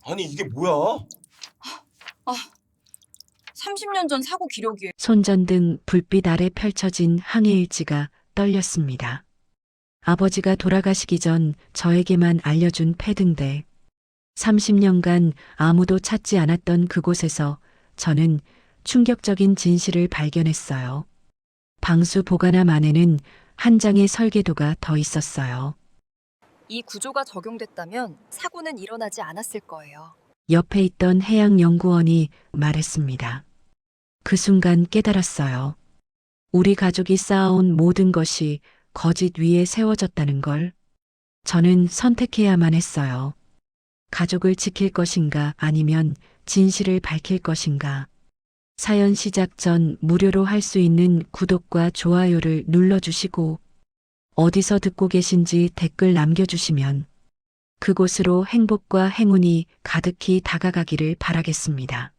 아니 이게 뭐야? 아, 30년 전 사고 기록이에요. 손전등 불빛 아래 펼쳐진 항해일지가 떨렸습니다. 아버지가 돌아가시기 전 저에게만 알려준 패등대. 30년간 아무도 찾지 않았던 그곳에서 저는 충격적인 진실을 발견했어요. 방수 보관함 안에는 한 장의 설계도가 더 있었어요. 이 구조가 적용됐다면 사고는 일어나지 않았을 거예요. 옆에 있던 해양연구원이 말했습니다. 그 순간 깨달았어요. 우리 가족이 쌓아온 모든 것이 거짓 위에 세워졌다는 걸. 저는 선택해야만 했어요. 가족을 지킬 것인가 아니면 진실을 밝힐 것인가. 사연 시작 전 무료로 할 수 있는 구독과 좋아요를 눌러주시고 어디서 듣고 계신지 댓글 남겨주시면 그곳으로 행복과 행운이 가득히 다가가기를 바라겠습니다.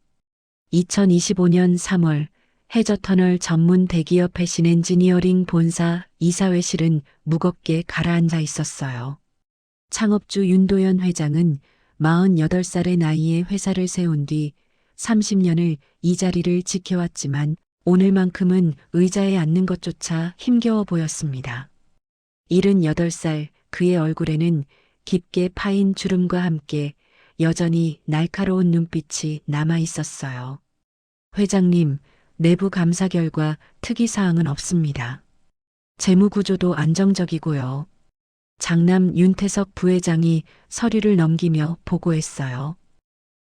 2025년 3월 해저터널 전문 대기업 해신 엔지니어링 본사 이사회실은 무겁게 가라앉아 있었어요. 창업주 윤도현 회장은 48살의 나이에 회사를 세운 뒤 30년을 이 자리를 지켜왔지만 오늘만큼은 의자에 앉는 것조차 힘겨워 보였습니다. 78살 그의 얼굴에는 깊게 파인 주름과 함께 여전히 날카로운 눈빛이 남아 있었어요. 회장님, 내부 감사 결과 특이사항은 없습니다. 재무 구조도 안정적이고요. 장남 윤태석 부회장이 서류를 넘기며 보고했어요.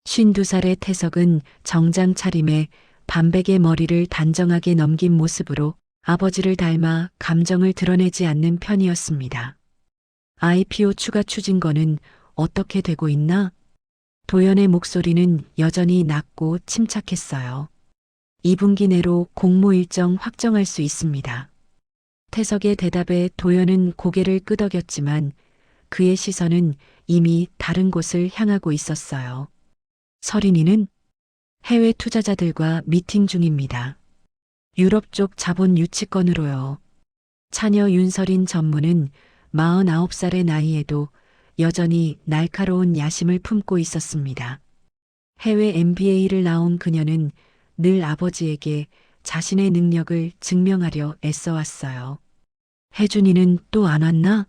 52살의 태석은 정장 차림에 반백의 머리를 단정하게 넘긴 모습으로 아버지를 닮아 감정을 드러내지 않는 편이었습니다. IPO 추가 추진건은 어떻게 되고 있나? 도연의 목소리는 여전히 낮고 침착했어요. 2분기 내로 공모 일정 확정할 수 있습니다. 태석의 대답에 도연은 고개를 끄덕였지만 그의 시선은 이미 다른 곳을 향하고 있었어요. 서린이는 해외 투자자들과 미팅 중입니다. 유럽 쪽 자본 유치건으로요. 차녀 윤서린 전무는 49살의 나이에도 여전히 날카로운 야심을 품고 있었습니다. 해외 MBA를 나온 그녀는 늘 아버지에게 자신의 능력을 증명하려 애써왔어요. 혜준이는 또 안 왔나?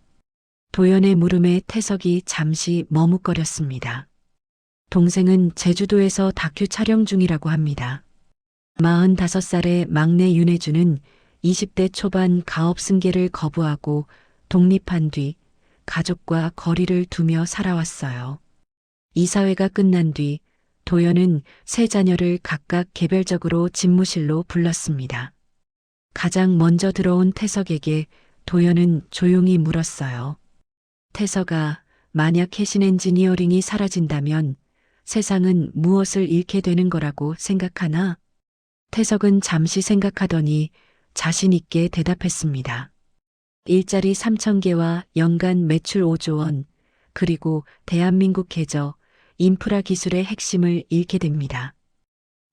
도연의 물음에 태석이 잠시 머뭇거렸습니다. 동생은 제주도에서 다큐 촬영 중이라고 합니다. 45살의 막내 윤혜준은 20대 초반 가업 승계를 거부하고 독립한 뒤 가족과 거리를 두며 살아왔어요. 이사회가 끝난 뒤 도연은 세 자녀를 각각 개별적으로 집무실로 불렀습니다. 가장 먼저 들어온 태석에게 도연은 조용히 물었어요. 태석아, 만약 해신 엔지니어링이 사라진다면 세상은 무엇을 잃게 되는 거라고 생각하나? 태석은 잠시 생각하더니 자신 있게 대답했습니다. 일자리 3,000개와 연간 매출 5조 원, 그리고 대한민국 계저, 인프라 기술의 핵심을 잃게 됩니다.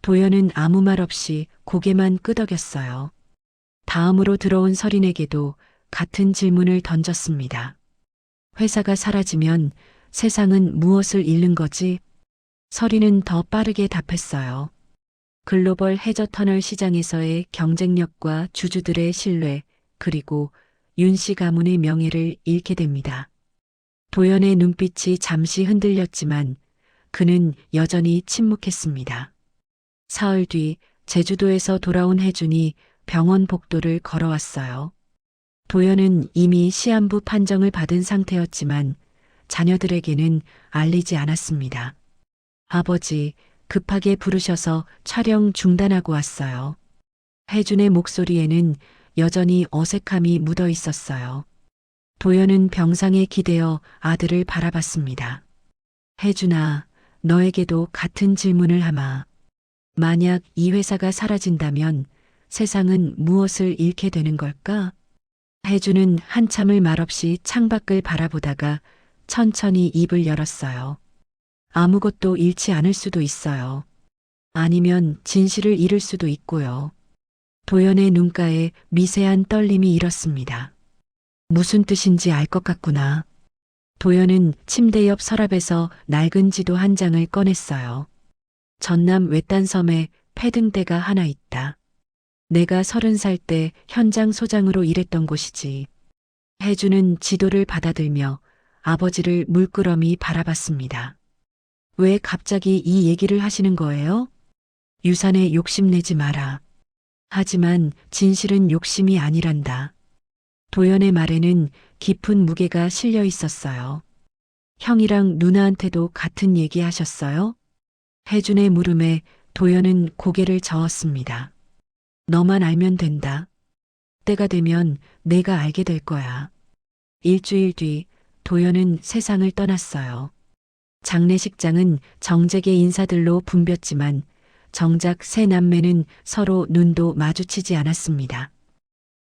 도연은 아무 말 없이 고개만 끄덕였어요. 다음으로 들어온 서린에게도 같은 질문을 던졌습니다. 회사가 사라지면 세상은 무엇을 잃는 거지? 서린은 더 빠르게 답했어요. 글로벌 해저터널 시장에서의 경쟁력과 주주들의 신뢰, 그리고 윤씨 가문의 명예를 잃게 됩니다. 도연의 눈빛이 잠시 흔들렸지만 그는 여전히 침묵했습니다. 사흘 뒤 제주도에서 돌아온 혜준이 병원 복도를 걸어왔어요. 도연은 이미 시한부 판정을 받은 상태였지만 자녀들에게는 알리지 않았습니다. 아버지, 급하게 부르셔서 촬영 중단하고 왔어요. 혜준의 목소리에는 여전히 어색함이 묻어 있었어요. 도연은 병상에 기대어 아들을 바라봤습니다. 혜준아, 너에게도 같은 질문을 하마. 만약 이 회사가 사라진다면 세상은 무엇을 잃게 되는 걸까? 혜준은 한참을 말없이 창밖을 바라보다가 천천히 입을 열었어요. 아무것도 잃지 않을 수도 있어요. 아니면 진실을 잃을 수도 있고요. 도연의 눈가에 미세한 떨림이 일었습니다. 무슨 뜻인지 알 것 같구나. 도연은 침대 옆 서랍에서 낡은 지도 한 장을 꺼냈어요. 전남 외딴섬에 패등대가 하나 있다. 내가 30살 때 현장 소장으로 일했던 곳이지. 혜주는 지도를 받아들며 아버지를 물끄러미 바라봤습니다. 왜 갑자기 이 얘기를 하시는 거예요? 유산에 욕심내지 마라. 하지만 진실은 욕심이 아니란다. 도연의 말에는 깊은 무게가 실려 있었어요. 형이랑 누나한테도 같은 얘기 하셨어요? 혜준의 물음에 도연은 고개를 저었습니다. 너만 알면 된다. 때가 되면 내가 알게 될 거야. 일주일 뒤 도연은 세상을 떠났어요. 장례식장은 정재계 인사들로 붐볐지만 정작 세 남매는 서로 눈도 마주치지 않았습니다.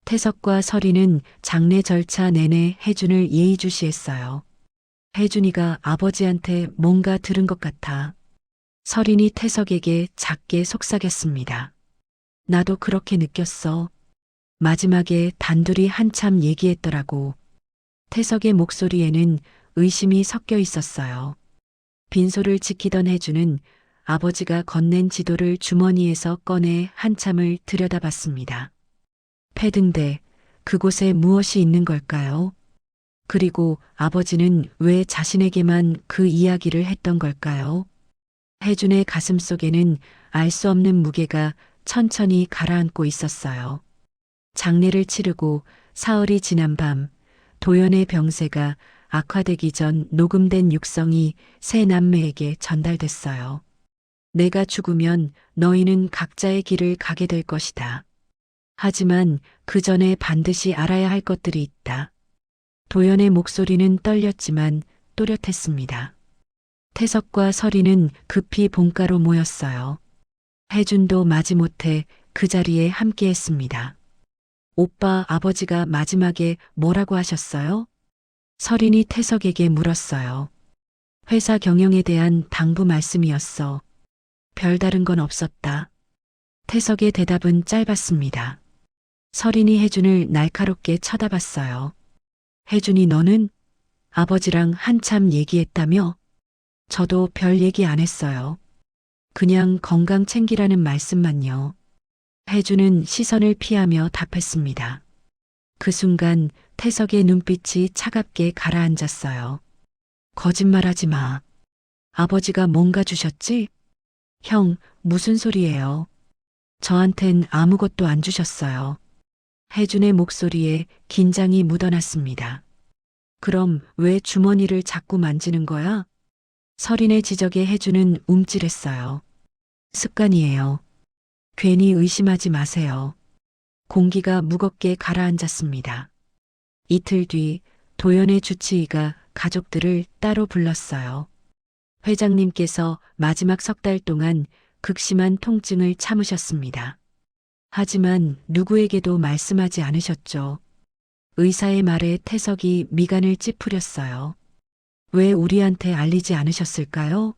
태석과 설이는 장례 절차 내내 혜준을 예의주시했어요. 혜준이가 아버지한테 뭔가 들은 것 같아. 설인이 태석에게 작게 속삭였습니다. 나도 그렇게 느꼈어. 마지막에 단둘이 한참 얘기했더라고. 태석의 목소리에는 의심이 섞여 있었어요. 빈소를 지키던 혜준은 아버지가 건넨 지도를 주머니에서 꺼내 한참을 들여다봤습니다. 패등대, 그곳에 무엇이 있는 걸까요? 그리고 아버지는 왜 자신에게만 그 이야기를 했던 걸까요? 혜준의 가슴 속에는 알 수 없는 무게가 천천히 가라앉고 있었어요. 장례를 치르고 사흘이 지난 밤, 도연의 병세가 악화되기 전 녹음된 육성이 세 남매에게 전달됐어요. 내가 죽으면 너희는 각자의 길을 가게 될 것이다. 하지만 그 전에 반드시 알아야 할 것들이 있다. 도연의 목소리는 떨렸지만 또렷했습니다. 태석과 설이는 급히 본가로 모였어요. 혜준도 마지못해 그 자리에 함께했습니다. 오빠 아버지가 마지막에 뭐라고 하셨어요? 설인이 태석에게 물었어요. 회사 경영에 대한 당부 말씀이었어. 별다른 건 없었다. 태석의 대답은 짧았습니다. 설인이 혜준을 날카롭게 쳐다봤어요. 혜준이 너는 아버지랑 한참 얘기했다며? 저도 별 얘기 안 했어요. 그냥 건강 챙기라는 말씀만요. 혜준은 시선을 피하며 답했습니다. 그 순간 태석의 눈빛이 차갑게 가라앉았어요. 거짓말하지 마. 아버지가 뭔가 주셨지? 형, 무슨 소리예요? 저한텐 아무것도 안 주셨어요. 혜준의 목소리에 긴장이 묻어났습니다. 그럼 왜 주머니를 자꾸 만지는 거야? 설인의 지적에 혜준은 움찔했어요. 습관이에요. 괜히 의심하지 마세요. 공기가 무겁게 가라앉았습니다. 이틀 뒤 도연의 주치의가 가족들을 따로 불렀어요. 회장님께서 마지막 석 달 동안 극심한 통증을 참으셨습니다. 하지만 누구에게도 말씀하지 않으셨죠. 의사의 말에 태석이 미간을 찌푸렸어요. 왜 우리한테 알리지 않으셨을까요?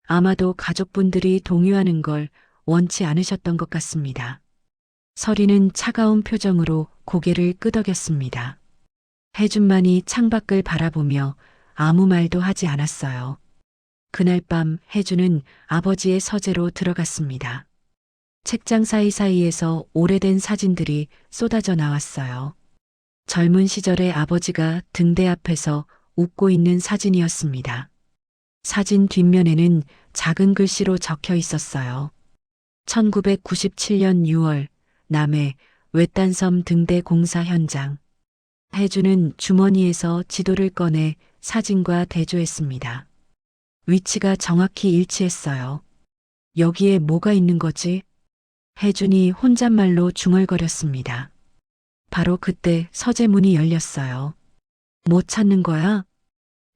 아마도 가족분들이 동요하는 걸 원치 않으셨던 것 같습니다. 설이는 차가운 표정으로 고개를 끄덕였습니다. 혜준만이 창밖을 바라보며 아무 말도 하지 않았어요. 그날 밤 혜준은 아버지의 서재로 들어갔습니다. 책장 사이사이에서 오래된 사진들이 쏟아져 나왔어요. 젊은 시절의 아버지가 등대 앞에서 웃고 있는 사진이었습니다. 사진 뒷면에는 작은 글씨로 적혀 있었어요. 1997년 6월 남해 외딴섬 등대 공사 현장. 혜준은 주머니에서 지도를 꺼내 사진과 대조했습니다. 위치가 정확히 일치했어요. 여기에 뭐가 있는 거지? 혜준이 혼잣말로 중얼거렸습니다. 바로 그때 서재 문이 열렸어요. 뭐 찾는 거야?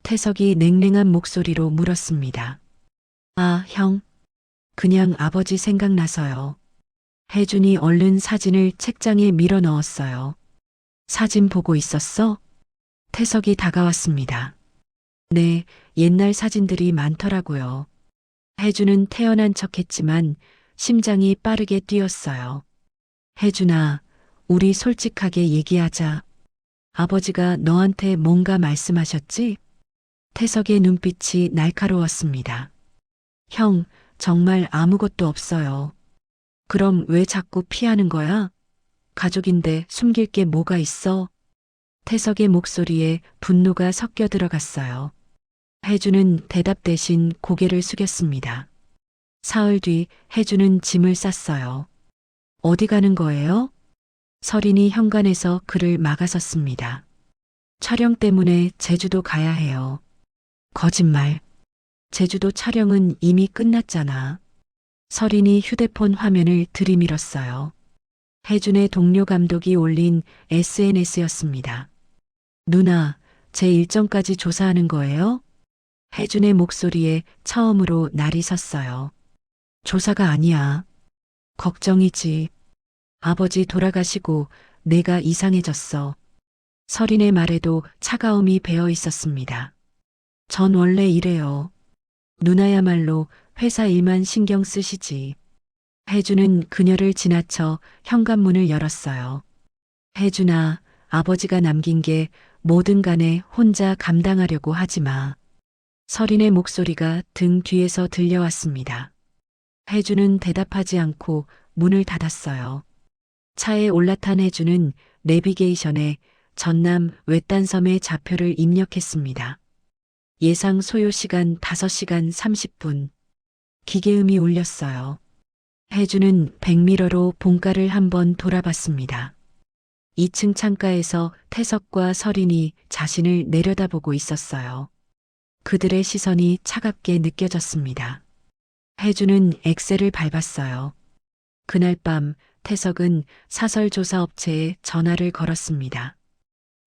태석이 냉랭한 목소리로 물었습니다. 아, 형. 그냥 아버지 생각나서요. 혜준이 얼른 사진을 책장에 밀어 넣었어요. 사진 보고 있었어? 태석이 다가왔습니다. 네, 옛날 사진들이 많더라고요. 혜준은 태어난 척했지만 심장이 빠르게 뛰었어요. 혜준아, 우리 솔직하게 얘기하자. 아버지가 너한테 뭔가 말씀하셨지? 태석의 눈빛이 날카로웠습니다. 형, 정말 아무것도 없어요. 그럼 왜 자꾸 피하는 거야? 가족인데 숨길 게 뭐가 있어? 태석의 목소리에 분노가 섞여 들어갔어요. 혜주는 대답 대신 고개를 숙였습니다. 사흘 뒤 혜주는 짐을 쌌어요. 어디 가는 거예요? 설인이 현관에서 그를 막아섰습니다. 촬영 때문에 제주도 가야 해요. 거짓말. 제주도 촬영은 이미 끝났잖아. 설인이 휴대폰 화면을 들이밀었어요. 혜준의 동료 감독이 올린 SNS였습니다. 누나, 제 일정까지 조사하는 거예요? 혜준의 목소리에 처음으로 날이 섰어요. 조사가 아니야. 걱정이지. 아버지 돌아가시고 내가 이상해졌어. 설인의 말에도 차가움이 배어 있었습니다. 전 원래 이래요. 누나야말로 회사 일만 신경 쓰시지. 혜주는 그녀를 지나쳐 현관문을 열었어요. 혜준아, 아버지가 남긴 게 뭐든 간에 혼자 감당하려고 하지 마. 설인의 목소리가 등 뒤에서 들려왔습니다. 혜주는 대답하지 않고 문을 닫았어요. 차에 올라탄 혜주는 내비게이션에 전남 외딴섬의 좌표를 입력했습니다. 예상 소요 시간 5시간 30분. 기계음이 울렸어요. 혜주는 백미러로 본가를 한번 돌아봤습니다. 2층 창가에서 태석과 설인이 자신을 내려다보고 있었어요. 그들의 시선이 차갑게 느껴졌습니다. 혜주는 엑셀을 밟았어요. 그날 밤 태석은 사설조사업체에 전화를 걸었습니다.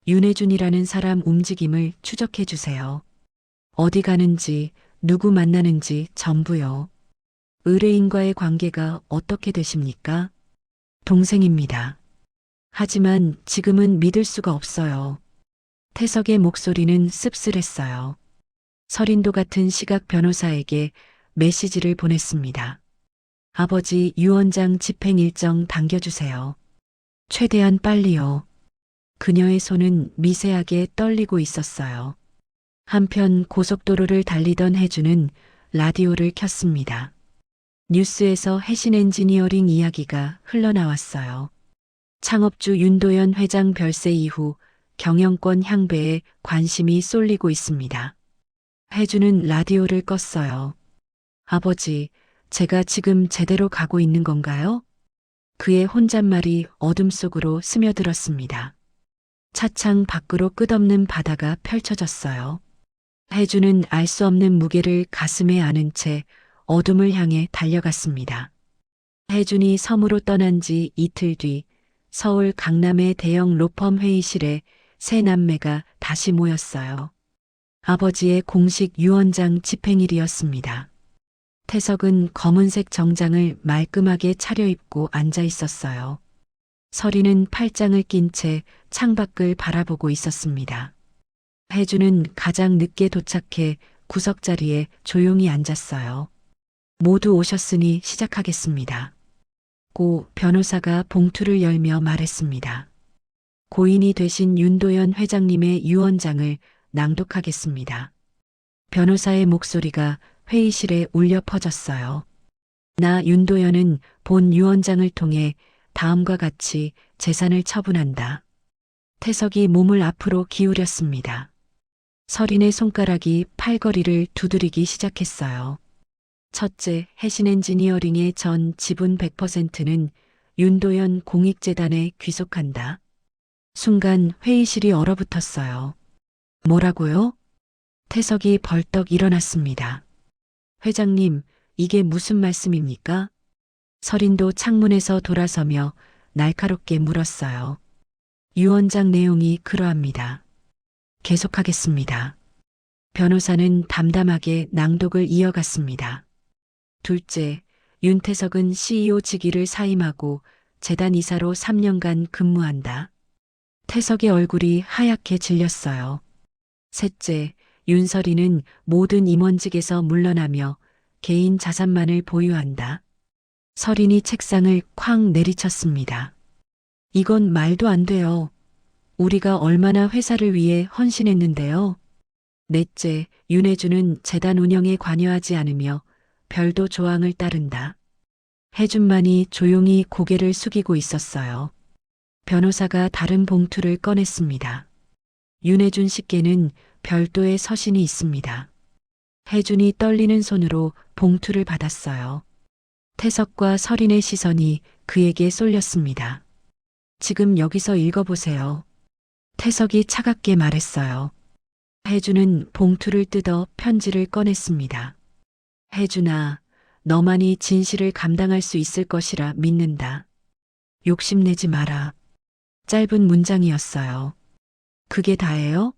윤혜준이라는 사람 움직임을 추적해 주세요. 어디 가는지, 누구 만나는지 전부요. 의뢰인과의 관계가 어떻게 되십니까? 동생입니다. 하지만 지금은 믿을 수가 없어요. 태석의 목소리는 씁쓸했어요. 설인도 같은 시각 변호사에게 메시지를 보냈습니다. 아버지 유 원장 집행 일정 당겨주세요. 최대한 빨리요. 그녀의 손은 미세하게 떨리고 있었어요. 한편 고속도로를 달리던 혜주는 라디오를 켰습니다. 뉴스에서 해신 엔지니어링 이야기가 흘러나왔어요. 창업주 윤도현 회장 별세 이후 경영권 향배에 관심이 쏠리고 있습니다. 혜주는 라디오를 껐어요. 아버지, 제가 지금 제대로 가고 있는 건가요? 그의 혼잣말이 어둠 속으로 스며들었습니다. 차창 밖으로 끝없는 바다가 펼쳐졌어요. 혜주는 알 수 없는 무게를 가슴에 안은 채 어둠을 향해 달려갔습니다. 혜준이 섬으로 떠난 지 이틀 뒤 서울 강남의 대형 로펌 회의실에 세 남매가 다시 모였어요. 아버지의 공식 유언장 집행일이었습니다. 태석은 검은색 정장을 말끔하게 차려입고 앉아 있었어요. 설이는 팔짱을 낀 채 창밖을 바라보고 있었습니다. 혜주는 가장 늦게 도착해 구석자리에 조용히 앉았어요. 모두 오셨으니 시작하겠습니다. 고 변호사가 봉투를 열며 말했습니다. 고인이 되신 윤도현 회장님의 유언장을 낭독하겠습니다. 변호사의 목소리가 회의실에 울려 퍼졌어요. 나 윤도현은 본 유언장을 통해 다음과 같이 재산을 처분한다. 태석이 몸을 앞으로 기울였습니다. 설인의 손가락이 팔걸이를 두드리기 시작했어요. 첫째, 해신 엔지니어링의 전 지분 100%는 윤도현 공익재단에 귀속한다. 순간 회의실이 얼어붙었어요. 뭐라고요? 태석이 벌떡 일어났습니다. 회장님, 이게 무슨 말씀입니까? 설인도 창문에서 돌아서며 날카롭게 물었어요. 유언장 내용이 그러합니다. 계속하겠습니다. 변호사는 담담하게 낭독을 이어갔습니다. 둘째, 윤태석은 CEO 직위를 사임하고 재단 이사로 3년간 근무한다. 태석의 얼굴이 하얗게 질렸어요. 셋째, 윤설이는 모든 임원직에서 물러나며 개인 자산만을 보유한다. 설인이 책상을 쾅 내리쳤습니다. 이건 말도 안 돼요. 우리가 얼마나 회사를 위해 헌신했는데요. 넷째, 윤혜주는 재단 운영에 관여하지 않으며 별도 조항을 따른다. 혜준만이 조용히 고개를 숙이고 있었어요. 변호사가 다른 봉투를 꺼냈습니다. 윤혜준 씨께는 별도의 서신이 있습니다. 혜준이 떨리는 손으로 봉투를 받았어요. 태석과 설인의 시선이 그에게 쏠렸습니다. 지금 여기서 읽어보세요. 태석이 차갑게 말했어요. 혜준은 봉투를 뜯어 편지를 꺼냈습니다. 혜준아, 너만이 진실을 감당할 수 있을 것이라 믿는다. 욕심내지 마라. 짧은 문장이었어요. 그게 다예요?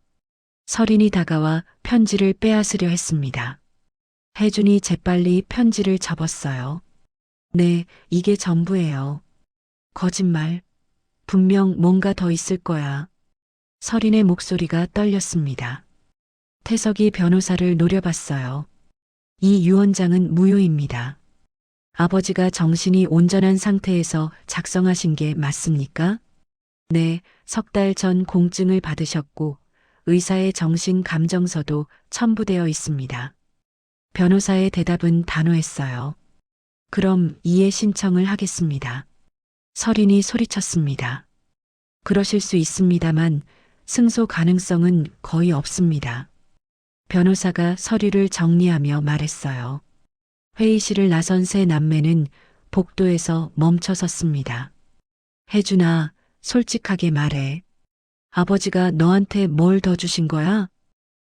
설인이 다가와 편지를 빼앗으려 했습니다. 혜준이 재빨리 편지를 접었어요. 네, 이게 전부예요. 거짓말. 분명 뭔가 더 있을 거야. 설인의 목소리가 떨렸습니다. 태석이 변호사를 노려봤어요. 이 유언장은 무효입니다. 아버지가 정신이 온전한 상태에서 작성하신 게 맞습니까? 네, 3달 전 공증을 받으셨고 의사의 정신 감정서도 첨부되어 있습니다. 변호사의 대답은 단호했어요. 그럼 이해 신청을 하겠습니다. 설인이 소리쳤습니다. 그러실 수 있습니다만 승소 가능성은 거의 없습니다. 변호사가 서류를 정리하며 말했어요. 회의실을 나선 세 남매는 복도에서 멈춰 섰습니다. 혜준아, 솔직하게 말해. 아버지가 너한테 뭘 더 주신 거야?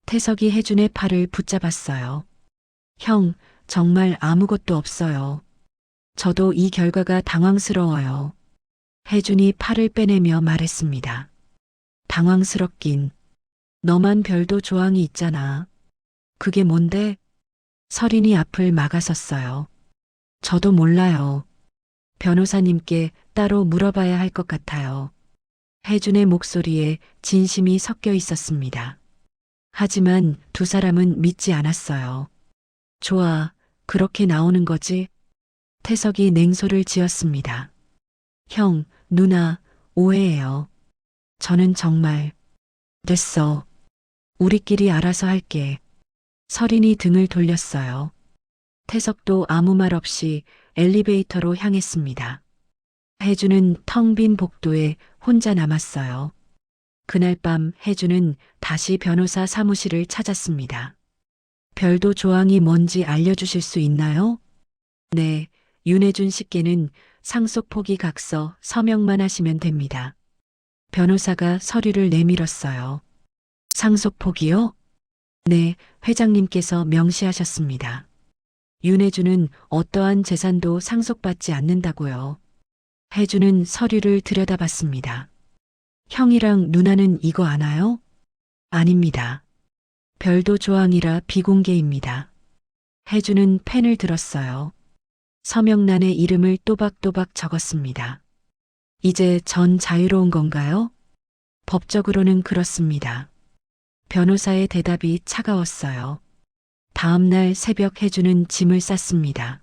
태석이 혜준의 팔을 붙잡았어요. 형, 정말 아무것도 없어요. 저도 이 결과가 당황스러워요. 혜준이 팔을 빼내며 말했습니다. 당황스럽긴. 너만 별도 조항이 있잖아. 그게 뭔데? 설인이 앞을 막아섰어요. 저도 몰라요. 변호사님께 따로 물어봐야 할 것 같아요. 혜준의 목소리에 진심이 섞여 있었습니다. 하지만 두 사람은 믿지 않았어요. 좋아, 그렇게 나오는 거지? 태석이 냉소를 지었습니다. 형, 누나, 오해해요. 저는 정말. 됐어. 우리끼리 알아서 할게. 설인이 등을 돌렸어요. 태석도 아무 말 없이 엘리베이터로 향했습니다. 혜주는 텅 빈 복도에 혼자 남았어요. 그날 밤 혜주는 다시 변호사 사무실을 찾았습니다. 별도 조항이 뭔지 알려주실 수 있나요? 네, 윤혜준 씨께는 상속 포기 각서 서명만 하시면 됩니다. 변호사가 서류를 내밀었어요. 상속 포기요? 네, 회장님께서 명시하셨습니다. 윤혜주는 어떠한 재산도 상속받지 않는다고요. 혜주는 서류를 들여다봤습니다. 형이랑 누나는 이거 아나요? 아닙니다. 별도 조항이라 비공개입니다. 혜주는 펜을 들었어요. 서명란에 이름을 또박또박 적었습니다. 이제 전 자유로운 건가요? 법적으로는 그렇습니다. 변호사의 대답이 차가웠어요. 다음 날 새벽 혜주는 짐을 쌌습니다.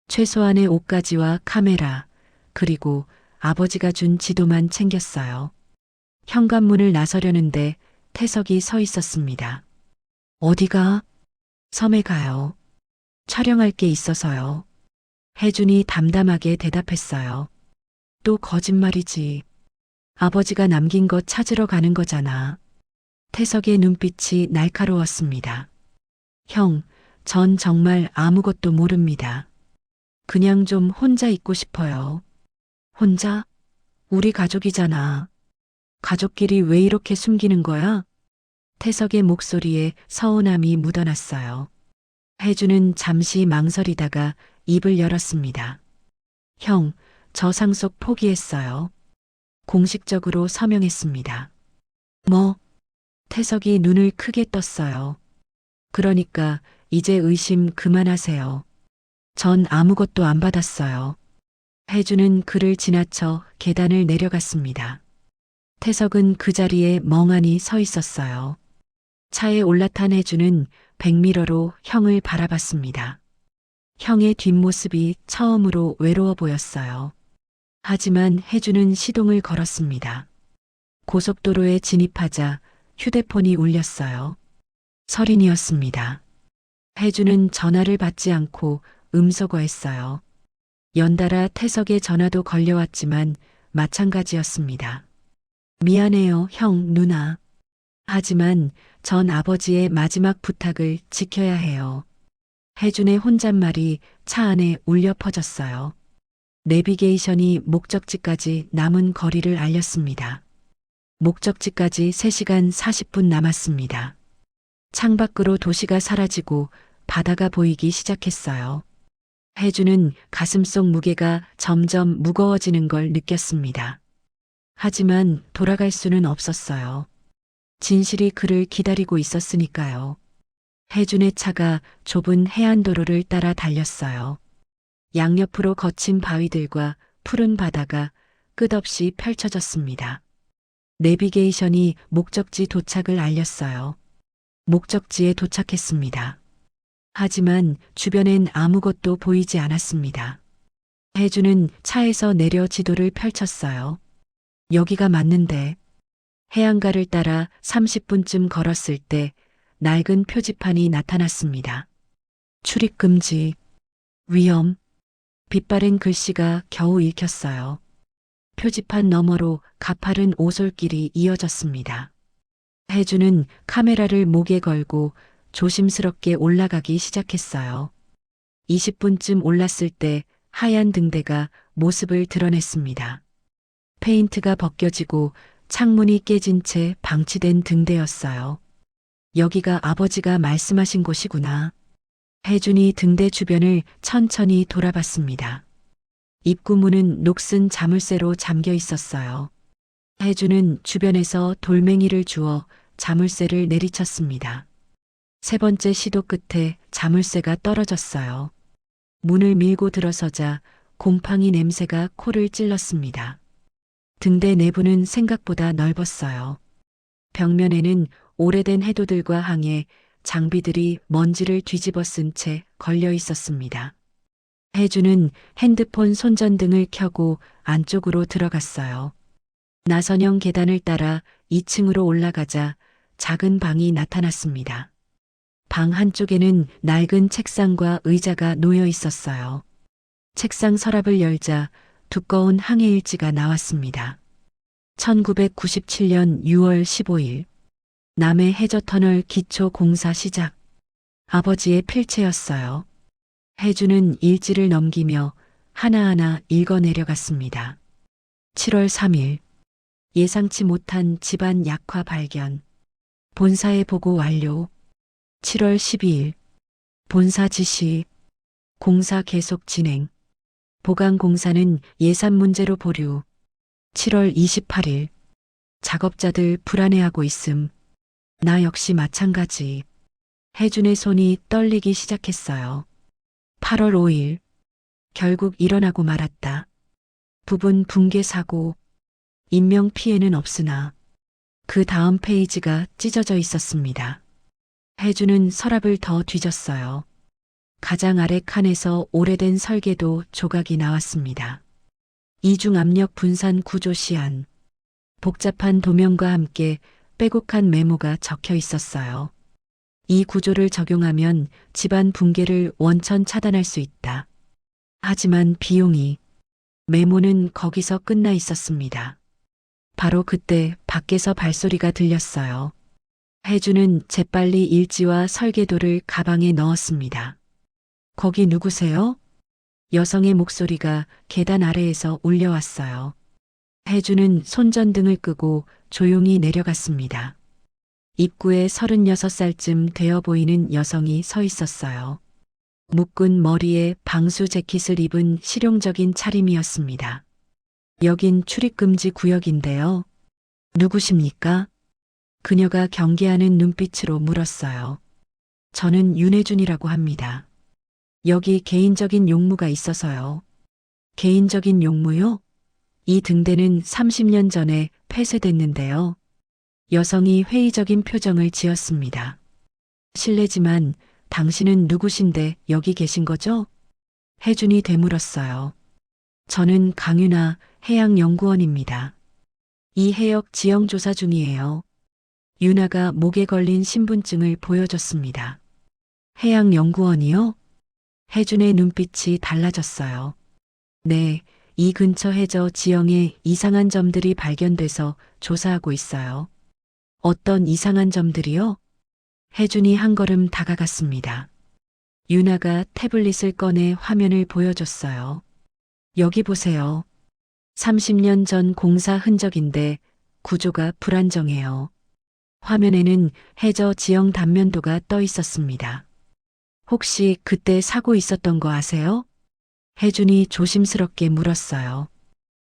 최소한의 옷가지와 카메라, 그리고 아버지가 준 지도만 챙겼어요. 현관문을 나서려는데 태석이 서 있었습니다. 어디가? 섬에 가요. 촬영할 게 있어서요. 혜준이 담담하게 대답했어요. 또 거짓말이지. 아버지가 남긴 거 찾으러 가는 거잖아. 태석의 눈빛이 날카로웠습니다. 형, 전 정말 아무것도 모릅니다. 그냥 좀 혼자 있고 싶어요. 혼자? 우리 가족이잖아. 가족끼리 왜 이렇게 숨기는 거야? 태석의 목소리에 서운함이 묻어났어요. 혜주는 잠시 망설이다가 입을 열었습니다. 형, 저 상속 포기했어요. 공식적으로 서명했습니다. 뭐? 태석이 눈을 크게 떴어요. 그러니까 이제 의심 그만하세요. 전 아무것도 안 받았어요. 혜주는 그를 지나쳐 계단을 내려갔습니다. 태석은 그 자리에 멍하니 서 있었어요. 차에 올라탄 혜주는 백미러로 형을 바라봤습니다. 형의 뒷모습이 처음으로 외로워 보였어요. 하지만 혜주는 시동을 걸었습니다. 고속도로에 진입하자 휴대폰이 울렸어요. 설인이었습니다. 혜주는 전화를 받지 않고 음소거했어요. 연달아 태석의 전화도 걸려왔지만 마찬가지였습니다. 미안해요, 형, 누나. 하지만 전 아버지의 마지막 부탁을 지켜야 해요. 혜준의 혼잣말이 차 안에 울려 퍼졌어요. 내비게이션이 목적지까지 남은 거리를 알렸습니다. 목적지까지 3시간 40분 남았습니다. 창밖으로 도시가 사라지고 바다가 보이기 시작했어요. 혜주는 가슴속 무게가 점점 무거워지는 걸 느꼈습니다. 하지만 돌아갈 수는 없었어요. 진실이 그를 기다리고 있었으니까요. 혜준의 차가 좁은 해안도로를 따라 달렸어요. 양옆으로 거친 바위들과 푸른 바다가 끝없이 펼쳐졌습니다. 내비게이션이 목적지 도착을 알렸어요. 목적지에 도착했습니다. 하지만 주변엔 아무것도 보이지 않았습니다. 혜주는 차에서 내려 지도를 펼쳤어요. 여기가 맞는데. 해안가를 따라 30분쯤 걸었을 때 낡은 표지판이 나타났습니다. 출입 금지, 위험, 빛바랜 글씨가 겨우 읽혔어요. 표지판 너머로 가파른 오솔길이 이어졌습니다. 혜주는 카메라를 목에 걸고 조심스럽게 올라가기 시작했어요. 20분쯤 올랐을 때 하얀 등대가 모습을 드러냈습니다. 페인트가 벗겨지고 창문이 깨진 채 방치된 등대였어요. 여기가 아버지가 말씀하신 곳이구나. 혜준이 등대 주변을 천천히 돌아봤습니다. 입구 문은 녹슨 자물쇠로 잠겨 있었어요. 혜준은 주변에서 돌멩이를 주워 자물쇠를 내리쳤습니다. 3번째 시도 끝에 자물쇠가 떨어졌어요. 문을 밀고 들어서자 곰팡이 냄새가 코를 찔렀습니다. 등대 내부는 생각보다 넓었어요. 벽면에는 오래된 해도들과 항해, 장비들이 먼지를 뒤집어 쓴 채 걸려 있었습니다. 혜주는 핸드폰 손전등을 켜고 안쪽으로 들어갔어요. 나선형 계단을 따라 2층으로 올라가자 작은 방이 나타났습니다. 방 한쪽에는 낡은 책상과 의자가 놓여 있었어요. 책상 서랍을 열자 두꺼운 항해일지가 나왔습니다. 1997년 6월 15일 남해 해저터널 기초 공사 시작. 아버지의 필체였어요. 혜주는 일지를 넘기며 하나하나 읽어 내려갔습니다. 7월 3일 예상치 못한 집안 약화 발견. 본사에 보고 완료. 7월 12일 본사 지시. 공사 계속 진행. 보강 공사는 예산 문제로 보류. 7월 28일 작업자들 불안해하고 있음. 나 역시 마찬가지. 혜준의 손이 떨리기 시작했어요. 8월 5일 결국 일어나고 말았다. 부분 붕괴 사고. 인명 피해는 없으나 그 다음 페이지가 찢어져 있었습니다. 혜준은 서랍을 더 뒤졌어요. 가장 아래 칸에서 오래된 설계도 조각이 나왔습니다. 이중 압력 분산 구조 시안. 복잡한 도면과 함께 빼곡한 메모가 적혀 있었어요. 이 구조를 적용하면 집안 붕괴를 원천 차단할 수 있다. 하지만 비용이. 메모는 거기서 끝나 있었습니다. 바로 그때 밖에서 발소리가 들렸어요. 혜주는 재빨리 일지와 설계도를 가방에 넣었습니다. 거기 누구세요? 여성의 목소리가 계단 아래에서 울려왔어요. 혜주는 손전등을 끄고 조용히 내려갔습니다. 입구에 36살쯤 되어 보이는 여성이 서 있었어요. 묶은 머리에 방수 재킷을 입은 실용적인 차림이었습니다. 여긴 출입금지 구역인데요. 누구십니까? 그녀가 경계하는 눈빛으로 물었어요. 저는 윤혜준이라고 합니다. 여기 개인적인 용무가 있어서요. 개인적인 용무요? 이 등대는 30년 전에 폐쇄됐는데요. 여성이 회의적인 표정을 지었습니다. 실례지만 당신은 누구신데 여기 계신 거죠? 혜준이 되물었어요. 저는 강윤아 해양연구원입니다. 이 해역 지형 조사 중이에요. 유나가 목에 걸린 신분증을 보여줬습니다. 해양연구원이요? 혜준의 눈빛이 달라졌어요. 네, 이 근처 해저 지형에 이상한 점들이 발견돼서 조사하고 있어요. 어떤 이상한 점들이요? 혜준이 한 걸음 다가갔습니다. 유나가 태블릿을 꺼내 화면을 보여줬어요. 여기 보세요. 30년 전 공사 흔적인데 구조가 불안정해요. 화면에는 해저 지형 단면도가 떠 있었습니다. 혹시 그때 사고 있었던 거 아세요? 혜준이 조심스럽게 물었어요.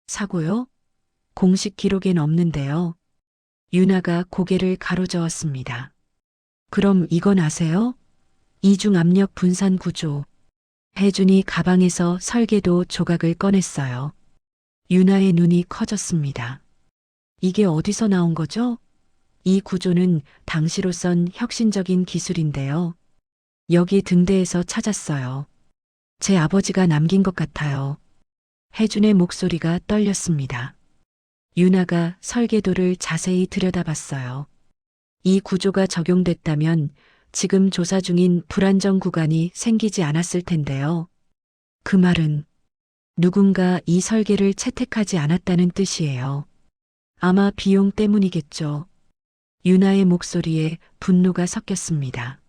사고요? 공식 기록엔 없는데요. 유나가 고개를 가로저었습니다. 그럼 이건 아세요? 이중 압력 분산 구조. 혜준이 가방에서 설계도 조각을 꺼냈어요. 유나의 눈이 커졌습니다. 이게 어디서 나온 거죠? 이 구조는 당시로선 혁신적인 기술인데요. 여기 등대에서 찾았어요. 제 아버지가 남긴 것 같아요. 혜준의 목소리가 떨렸습니다. 유나가 설계도를 자세히 들여다봤어요. 이 구조가 적용됐다면 지금 조사 중인 불안정 구간이 생기지 않았을 텐데요. 그 말은 누군가 이 설계를 채택하지 않았다는 뜻이에요. 아마 비용 때문이겠죠. 유나의 목소리에 분노가 섞였습니다.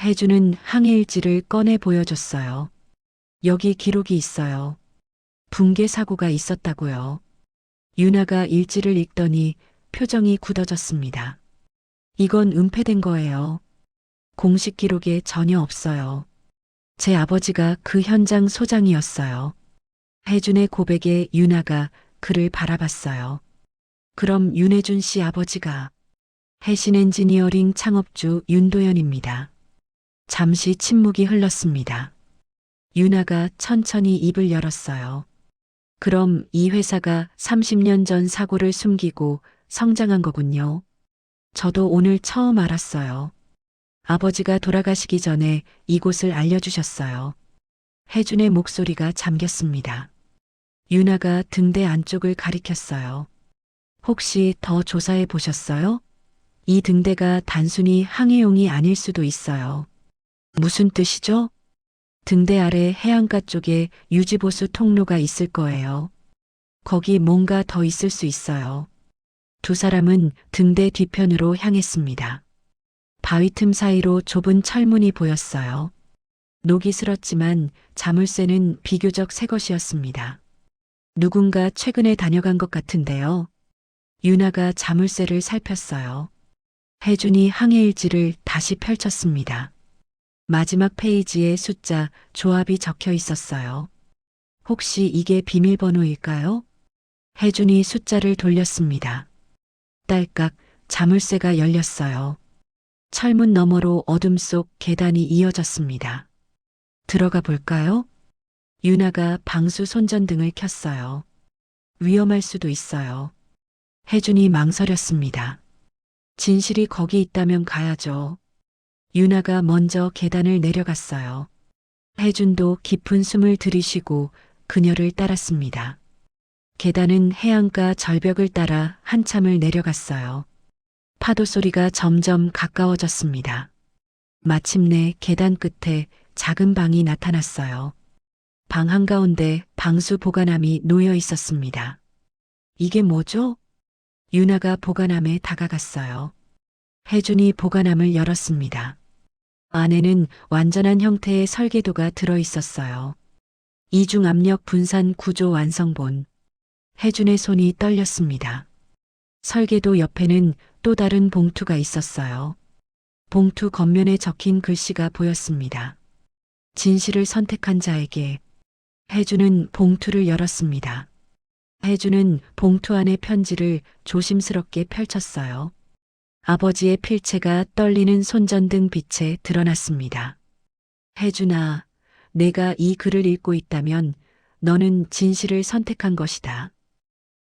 혜주는 항해일지를 꺼내 보여줬어요. 여기 기록이 있어요. 붕괴 사고가 있었다고요. 유나가 일지를 읽더니 표정이 굳어졌습니다. 이건 은폐된 거예요. 공식 기록에 전혀 없어요. 제 아버지가 그 현장 소장이었어요. 혜준의 고백에 유나가 그를 바라봤어요. 그럼 윤혜준 씨 아버지가 해신 엔지니어링 창업주 윤도현입니다. 잠시 침묵이 흘렀습니다. 유나가 천천히 입을 열었어요. 그럼 이 회사가 30년 전 사고를 숨기고 성장한 거군요. 저도 오늘 처음 알았어요. 아버지가 돌아가시기 전에 이곳을 알려주셨어요. 혜준의 목소리가 잠겼습니다. 유나가 등대 안쪽을 가리켰어요. 혹시 더 조사해 보셨어요? 이 등대가 단순히 항해용이 아닐 수도 있어요. 무슨 뜻이죠? 등대 아래 해안가 쪽에 유지보수 통로가 있을 거예요. 거기 뭔가 더 있을 수 있어요. 두 사람은 등대 뒤편으로 향했습니다. 바위 틈 사이로 좁은 철문이 보였어요. 녹이 슬었지만 자물쇠는 비교적 새 것이었습니다. 누군가 최근에 다녀간 것 같은데요. 유나가 자물쇠를 살폈어요. 혜준이 항해일지를 다시 펼쳤습니다. 마지막 페이지에 숫자 조합이 적혀 있었어요. 혹시 이게 비밀번호일까요? 혜준이 숫자를 돌렸습니다. 딸깍 자물쇠가 열렸어요. 철문 너머로 어둠 속 계단이 이어졌습니다. 들어가 볼까요? 유나가 방수 손전등을 켰어요. 위험할 수도 있어요. 혜준이 망설였습니다. 진실이 거기 있다면 가야죠. 유나가 먼저 계단을 내려갔어요. 혜준도 깊은 숨을 들이쉬고 그녀를 따랐습니다. 계단은 해안가 절벽을 따라 한참을 내려갔어요. 파도 소리가 점점 가까워졌습니다. 마침내 계단 끝에 작은 방이 나타났어요. 방 한가운데 방수 보관함이 놓여 있었습니다. 이게 뭐죠? 유나가 보관함에 다가갔어요. 혜준이 보관함을 열었습니다. 안에는 완전한 형태의 설계도가 들어 있었어요. 이중 압력 분산 구조 완성본. 혜준의 손이 떨렸습니다. 설계도 옆에는 또 다른 봉투가 있었어요. 봉투 겉면에 적힌 글씨가 보였습니다. 진실을 선택한 자에게. 혜준은 봉투를 열었습니다. 혜준은 봉투 안의 편지를 조심스럽게 펼쳤어요. 아버지의 필체가 떨리는 손전등 빛에 드러났습니다. 혜준아, 내가 이 글을 읽고 있다면 너는 진실을 선택한 것이다.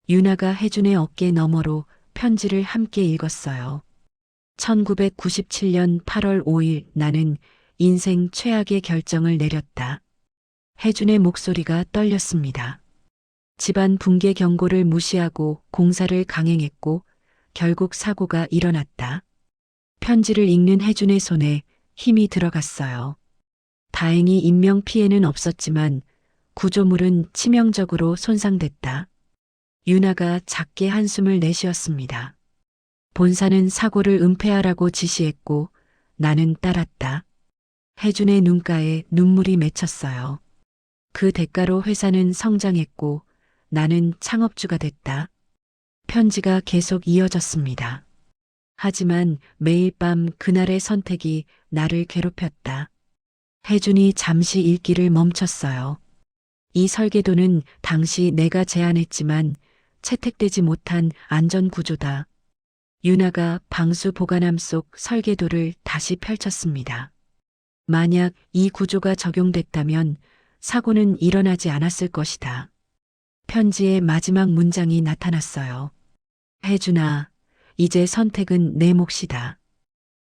유나가 혜준의 어깨 너머로 편지를 함께 읽었어요. 1997년 8월 5일 나는 인생 최악의 결정을 내렸다. 혜준의 목소리가 떨렸습니다. 집안 붕괴 경고를 무시하고 공사를 강행했고 결국 사고가 일어났다. 편지를 읽는 혜준의 손에 힘이 들어갔어요. 다행히 인명 피해는 없었지만 구조물은 치명적으로 손상됐다. 유나가 작게 한숨을 내쉬었습니다. 본사는 사고를 은폐하라고 지시했고 나는 따랐다. 혜준의 눈가에 눈물이 맺혔어요. 그 대가로 회사는 성장했고 나는 창업주가 됐다. 편지가 계속 이어졌습니다. 하지만 매일 밤 그날의 선택이 나를 괴롭혔다. 혜준이 잠시 읽기를 멈췄어요. 이 설계도는 당시 내가 제안했지만 채택되지 못한 안전구조다. 유나가 방수 보관함 속 설계도를 다시 펼쳤습니다. 만약 이 구조가 적용됐다면 사고는 일어나지 않았을 것이다. 편지의 마지막 문장이 나타났어요. 혜준아, 이제 선택은 내 몫이다.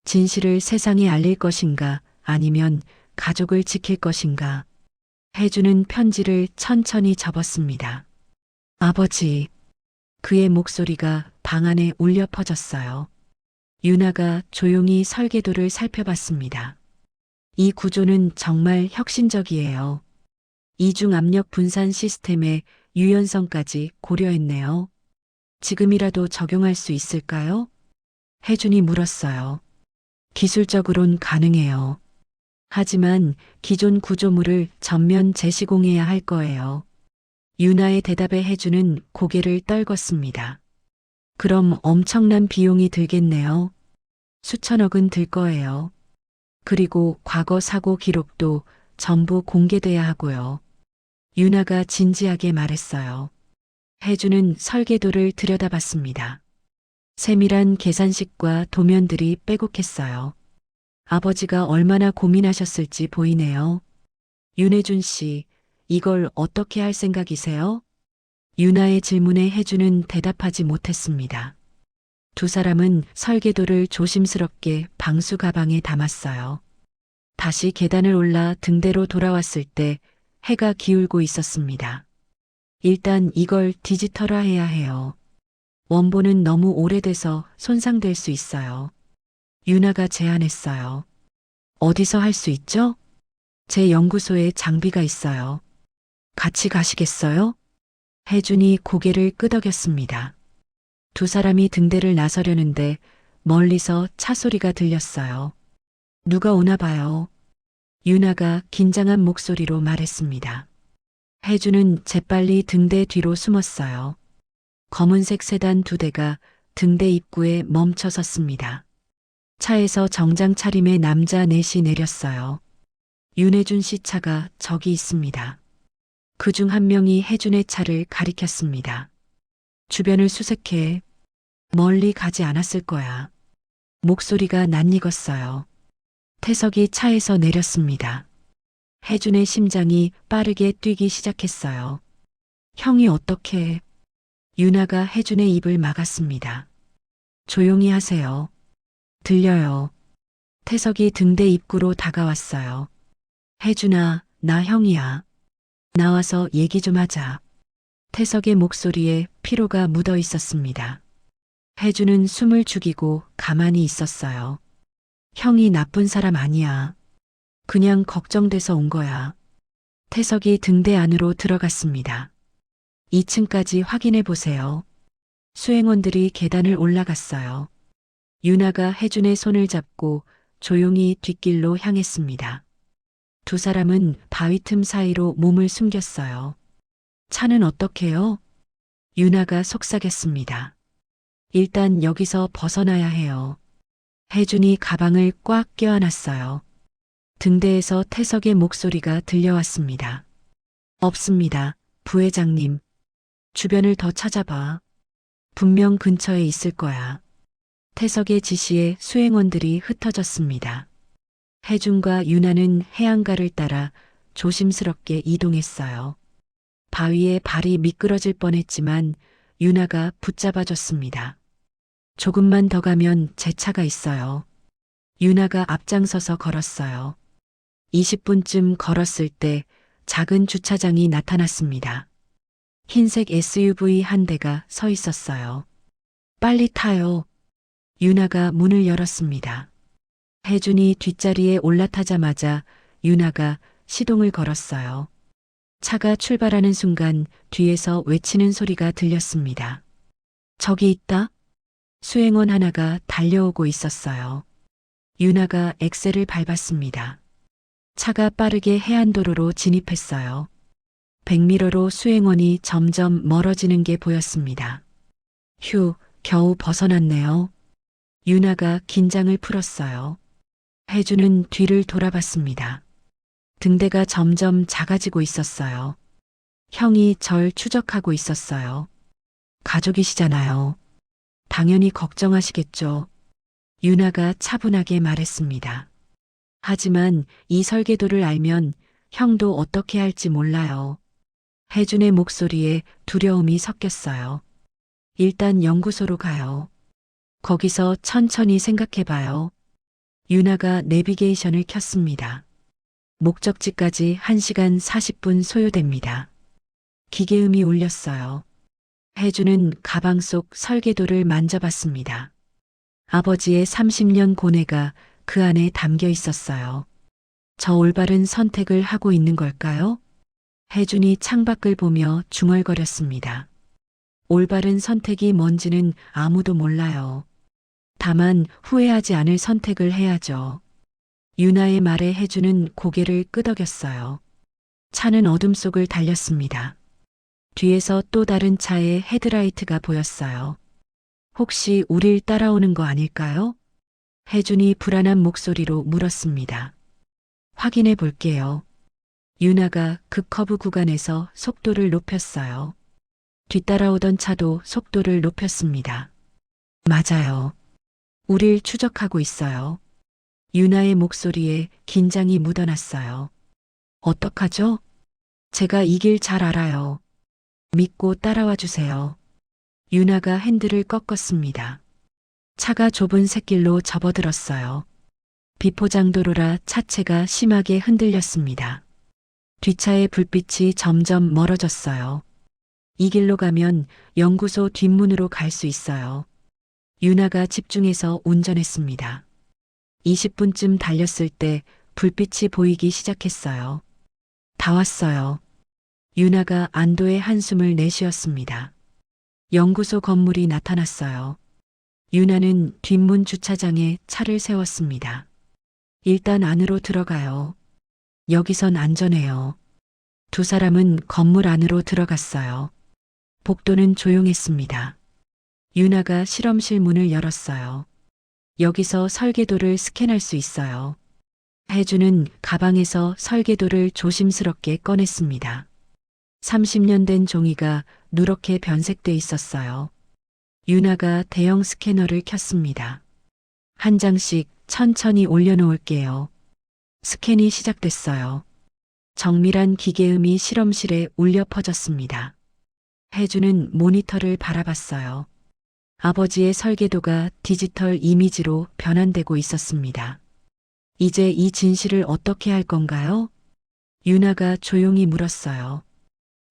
진실을 세상에 알릴 것인가 아니면 가족을 지킬 것인가. 혜준은 편지를 천천히 접었습니다. 아버지. 그의 목소리가 방 안에 울려 퍼졌어요. 유나가 조용히 설계도를 살펴봤습니다. 이 구조는 정말 혁신적이에요. 이중 압력 분산 시스템의 유연성까지 고려했네요. 지금이라도 적용할 수 있을까요? 혜준이 물었어요. 기술적으론 가능해요. 하지만 기존 구조물을 전면 재시공해야 할 거예요. 유나의 대답에 혜준은 고개를 떨궜습니다. 그럼 엄청난 비용이 들겠네요. 수천억은 들 거예요. 그리고 과거 사고 기록도 전부 공개돼야 하고요. 유나가 진지하게 말했어요. 혜준은 설계도를 들여다봤습니다. 세밀한 계산식과 도면들이 빼곡했어요. 아버지가 얼마나 고민하셨을지 보이네요. 윤혜준 씨, 이걸 어떻게 할 생각이세요? 유나의 질문에 혜준은 대답하지 못했습니다. 두 사람은 설계도를 조심스럽게 방수 가방에 담았어요. 다시 계단을 올라 등대로 돌아왔을 때 해가 기울고 있었습니다. 일단 이걸 디지털화해야 해요. 원본은 너무 오래돼서 손상될 수 있어요. 유나가 제안했어요. 어디서 할 수 있죠? 제 연구소에 장비가 있어요. 같이 가시겠어요? 혜준이 고개를 끄덕였습니다. 두 사람이 등대를 나서려는데 멀리서 차 소리가 들렸어요. 누가 오나 봐요. 유나가 긴장한 목소리로 말했습니다. 혜준은 재빨리 등대 뒤로 숨었어요. 검은색 세단 두 대가 등대 입구에 멈춰 섰습니다. 차에서 정장 차림의 남자 넷이 내렸어요. 윤혜준 씨 차가 저기 있습니다. 그중 한 명이 혜준의 차를 가리켰습니다. 주변을 수색해. 멀리 가지 않았을 거야. 목소리가 낯익었어요. 태석이 차에서 내렸습니다. 혜준의 심장이 빠르게 뛰기 시작했어요. 형이 어떻게? 유나가 혜준의 입을 막았습니다. 조용히 하세요. 들려요. 태석이 등대 입구로 다가왔어요. 혜준아, 나 형이야. 나와서 얘기 좀 하자. 태석의 목소리에 피로가 묻어 있었습니다. 혜준은 숨을 죽이고 가만히 있었어요. 형이 나쁜 사람 아니야. 그냥 걱정돼서 온 거야. 태석이 등대 안으로 들어갔습니다. 2층까지 확인해 보세요. 수행원들이 계단을 올라갔어요. 유나가 혜준의 손을 잡고 조용히 뒷길로 향했습니다. 두 사람은 바위 틈 사이로 몸을 숨겼어요. 차는 어떻게요? 유나가 속삭였습니다. 일단 여기서 벗어나야 해요. 혜준이 가방을 꽉 껴안았어요. 등대에서 태석의 목소리가 들려왔습니다. 없습니다, 부회장님. 주변을 더 찾아봐. 분명 근처에 있을 거야. 태석의 지시에 수행원들이 흩어졌습니다. 혜준과 유나는 해안가를 따라 조심스럽게 이동했어요. 바위에 발이 미끄러질 뻔했지만 유나가 붙잡아줬습니다. 조금만 더 가면 제 차가 있어요. 유나가 앞장서서 걸었어요. 20분쯤 걸었을 때 작은 주차장이 나타났습니다. 흰색 SUV 한 대가 서 있었어요. 빨리 타요. 유나가 문을 열었습니다. 혜준이 뒷자리에 올라타자마자 유나가 시동을 걸었어요. 차가 출발하는 순간 뒤에서 외치는 소리가 들렸습니다. 저기 있다. 수행원 하나가 달려오고 있었어요. 유나가 엑셀을 밟았습니다. 차가 빠르게 해안도로로 진입했어요. 백미러로 수행원이 점점 멀어지는 게 보였습니다. 휴, 겨우 벗어났네요. 유나가 긴장을 풀었어요. 혜주는 뒤를 돌아봤습니다. 등대가 점점 작아지고 있었어요. 형이 절 추적하고 있었어요. 가족이시잖아요. 당연히 걱정하시겠죠. 유나가 차분하게 말했습니다. 하지만 이 설계도를 알면 형도 어떻게 할지 몰라요. 혜준의 목소리에 두려움이 섞였어요. 일단 연구소로 가요. 거기서 천천히 생각해봐요. 유나가 내비게이션을 켰습니다. 목적지까지 1시간 40분 소요됩니다. 기계음이 울렸어요. 혜주는 가방 속 설계도를 만져봤습니다. 아버지의 30년 고뇌가 그 안에 담겨 있었어요. 저 올바른 선택을 하고 있는 걸까요? 혜준이 창밖을 보며 중얼거렸습니다. 올바른 선택이 뭔지는 아무도 몰라요. 다만 후회하지 않을 선택을 해야죠. 유나의 말에 혜주는 고개를 끄덕였어요. 차는 어둠 속을 달렸습니다. 뒤에서 또 다른 차의 헤드라이트가 보였어요. 혹시 우릴 따라오는 거 아닐까요? 혜준이 불안한 목소리로 물었습니다. 확인해 볼게요. 유나가 급커브 구간에서 속도를 높였어요. 뒤따라오던 차도 속도를 높였습니다. 맞아요. 우릴 추적하고 있어요. 유나의 목소리에 긴장이 묻어났어요. 어떡하죠? 제가 이 길 잘 알아요. 믿고 따라와 주세요. 유나가 핸들을 꺾었습니다. 차가 좁은 샛길로 접어들었어요. 비포장도로라 차체가 심하게 흔들렸습니다. 뒷차의 불빛이 점점 멀어졌어요. 이 길로 가면 연구소 뒷문으로 갈 수 있어요. 유나가 집중해서 운전했습니다. 20분쯤 달렸을 때 불빛이 보이기 시작했어요. 다 왔어요. 유나가 안도의 한숨을 내쉬었습니다. 연구소 건물이 나타났어요. 유나는 뒷문 주차장에 차를 세웠습니다. 일단 안으로 들어가요. 여기선 안전해요. 두 사람은 건물 안으로 들어갔어요. 복도는 조용했습니다. 유나가 실험실 문을 열었어요. 여기서 설계도를 스캔할 수 있어요. 혜주는 가방에서 설계도를 조심스럽게 꺼냈습니다. 30년 된 종이가 누렇게 변색돼 있었어요. 유나가 대형 스캐너를 켰습니다. 한 장씩 천천히 올려놓을게요. 스캔이 시작됐어요. 정밀한 기계음이 실험실에 울려 퍼졌습니다. 혜주는 모니터를 바라봤어요. 아버지의 설계도가 디지털 이미지로 변환되고 있었습니다. 이제 이 진실을 어떻게 할 건가요? 유나가 조용히 물었어요.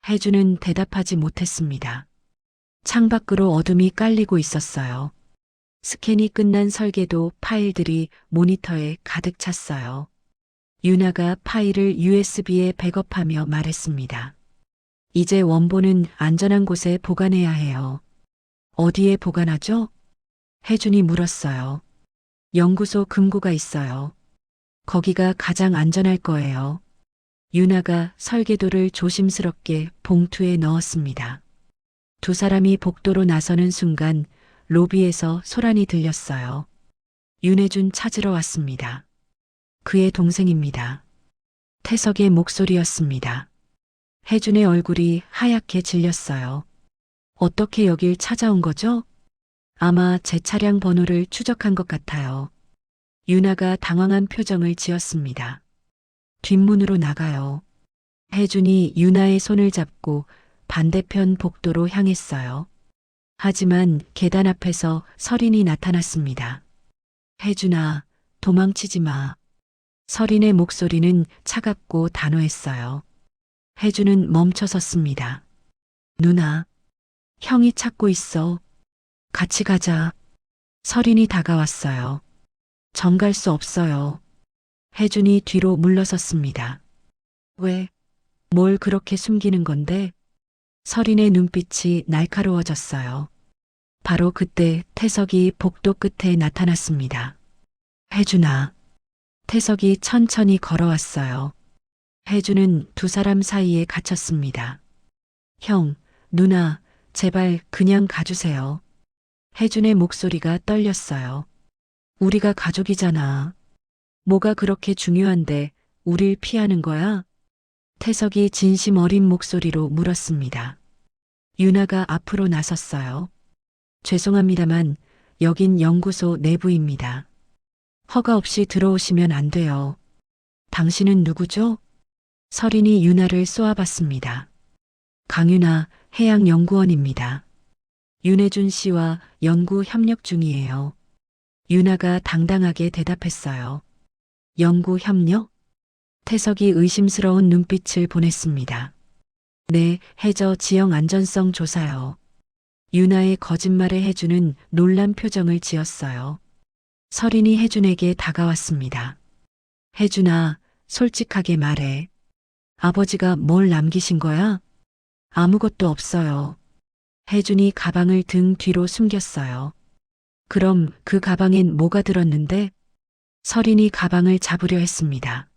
혜주는 대답하지 못했습니다. 창밖으로 어둠이 깔리고 있었어요. 스캔이 끝난 설계도 파일들이 모니터에 가득 찼어요. 유나가 파일을 USB에 백업하며 말했습니다. 이제 원본은 안전한 곳에 보관해야 해요. 어디에 보관하죠? 혜준이 물었어요. 연구소 금고가 있어요. 거기가 가장 안전할 거예요. 유나가 설계도를 조심스럽게 봉투에 넣었습니다. 두 사람이 복도로 나서는 순간 로비에서 소란이 들렸어요. 윤혜준 찾으러 왔습니다. 그의 동생입니다. 태석의 목소리였습니다. 혜준의 얼굴이 하얗게 질렸어요. 어떻게 여길 찾아온 거죠? 아마 제 차량 번호를 추적한 것 같아요. 유나가 당황한 표정을 지었습니다. 뒷문으로 나가요. 혜준이 유나의 손을 잡고 반대편 복도로 향했어요. 하지만 계단 앞에서 설인이 나타났습니다. 혜준아, 도망치지 마. 설인의 목소리는 차갑고 단호했어요. 혜준은 멈춰 섰습니다. 누나, 형이 찾고 있어. 같이 가자. 설인이 다가왔어요. 정갈 수 없어요. 혜준이 뒤로 물러섰습니다. 왜? 뭘 그렇게 숨기는 건데? 설인의 눈빛이 날카로워졌어요. 바로 그때 태석이 복도 끝에 나타났습니다. 혜준아. 태석이 천천히 걸어왔어요. 혜준은 두 사람 사이에 갇혔습니다. 형, 누나, 제발 그냥 가주세요. 혜준의 목소리가 떨렸어요. 우리가 가족이잖아. 뭐가 그렇게 중요한데 우릴 피하는 거야? 태석이 진심 어린 목소리로 물었습니다. 유나가 앞으로 나섰어요. 죄송합니다만 여긴 연구소 내부입니다. 허가 없이 들어오시면 안 돼요. 당신은 누구죠? 설인이 유나를 쏘아봤습니다. 강유나 해양연구원입니다. 윤혜준 씨와 연구 협력 중이에요. 유나가 당당하게 대답했어요. 연구 협력? 태석이 의심스러운 눈빛을 보냈습니다. 네, 해저 지형 안전성 조사요. 유나의 거짓말에 혜준은 놀란 표정을 지었어요. 설인이 혜준에게 다가왔습니다. 혜준아, 솔직하게 말해. 아버지가 뭘 남기신 거야? 아무것도 없어요. 혜준이 가방을 등 뒤로 숨겼어요. 그럼 그 가방엔 뭐가 들었는데? 설인이 가방을 잡으려 했습니다.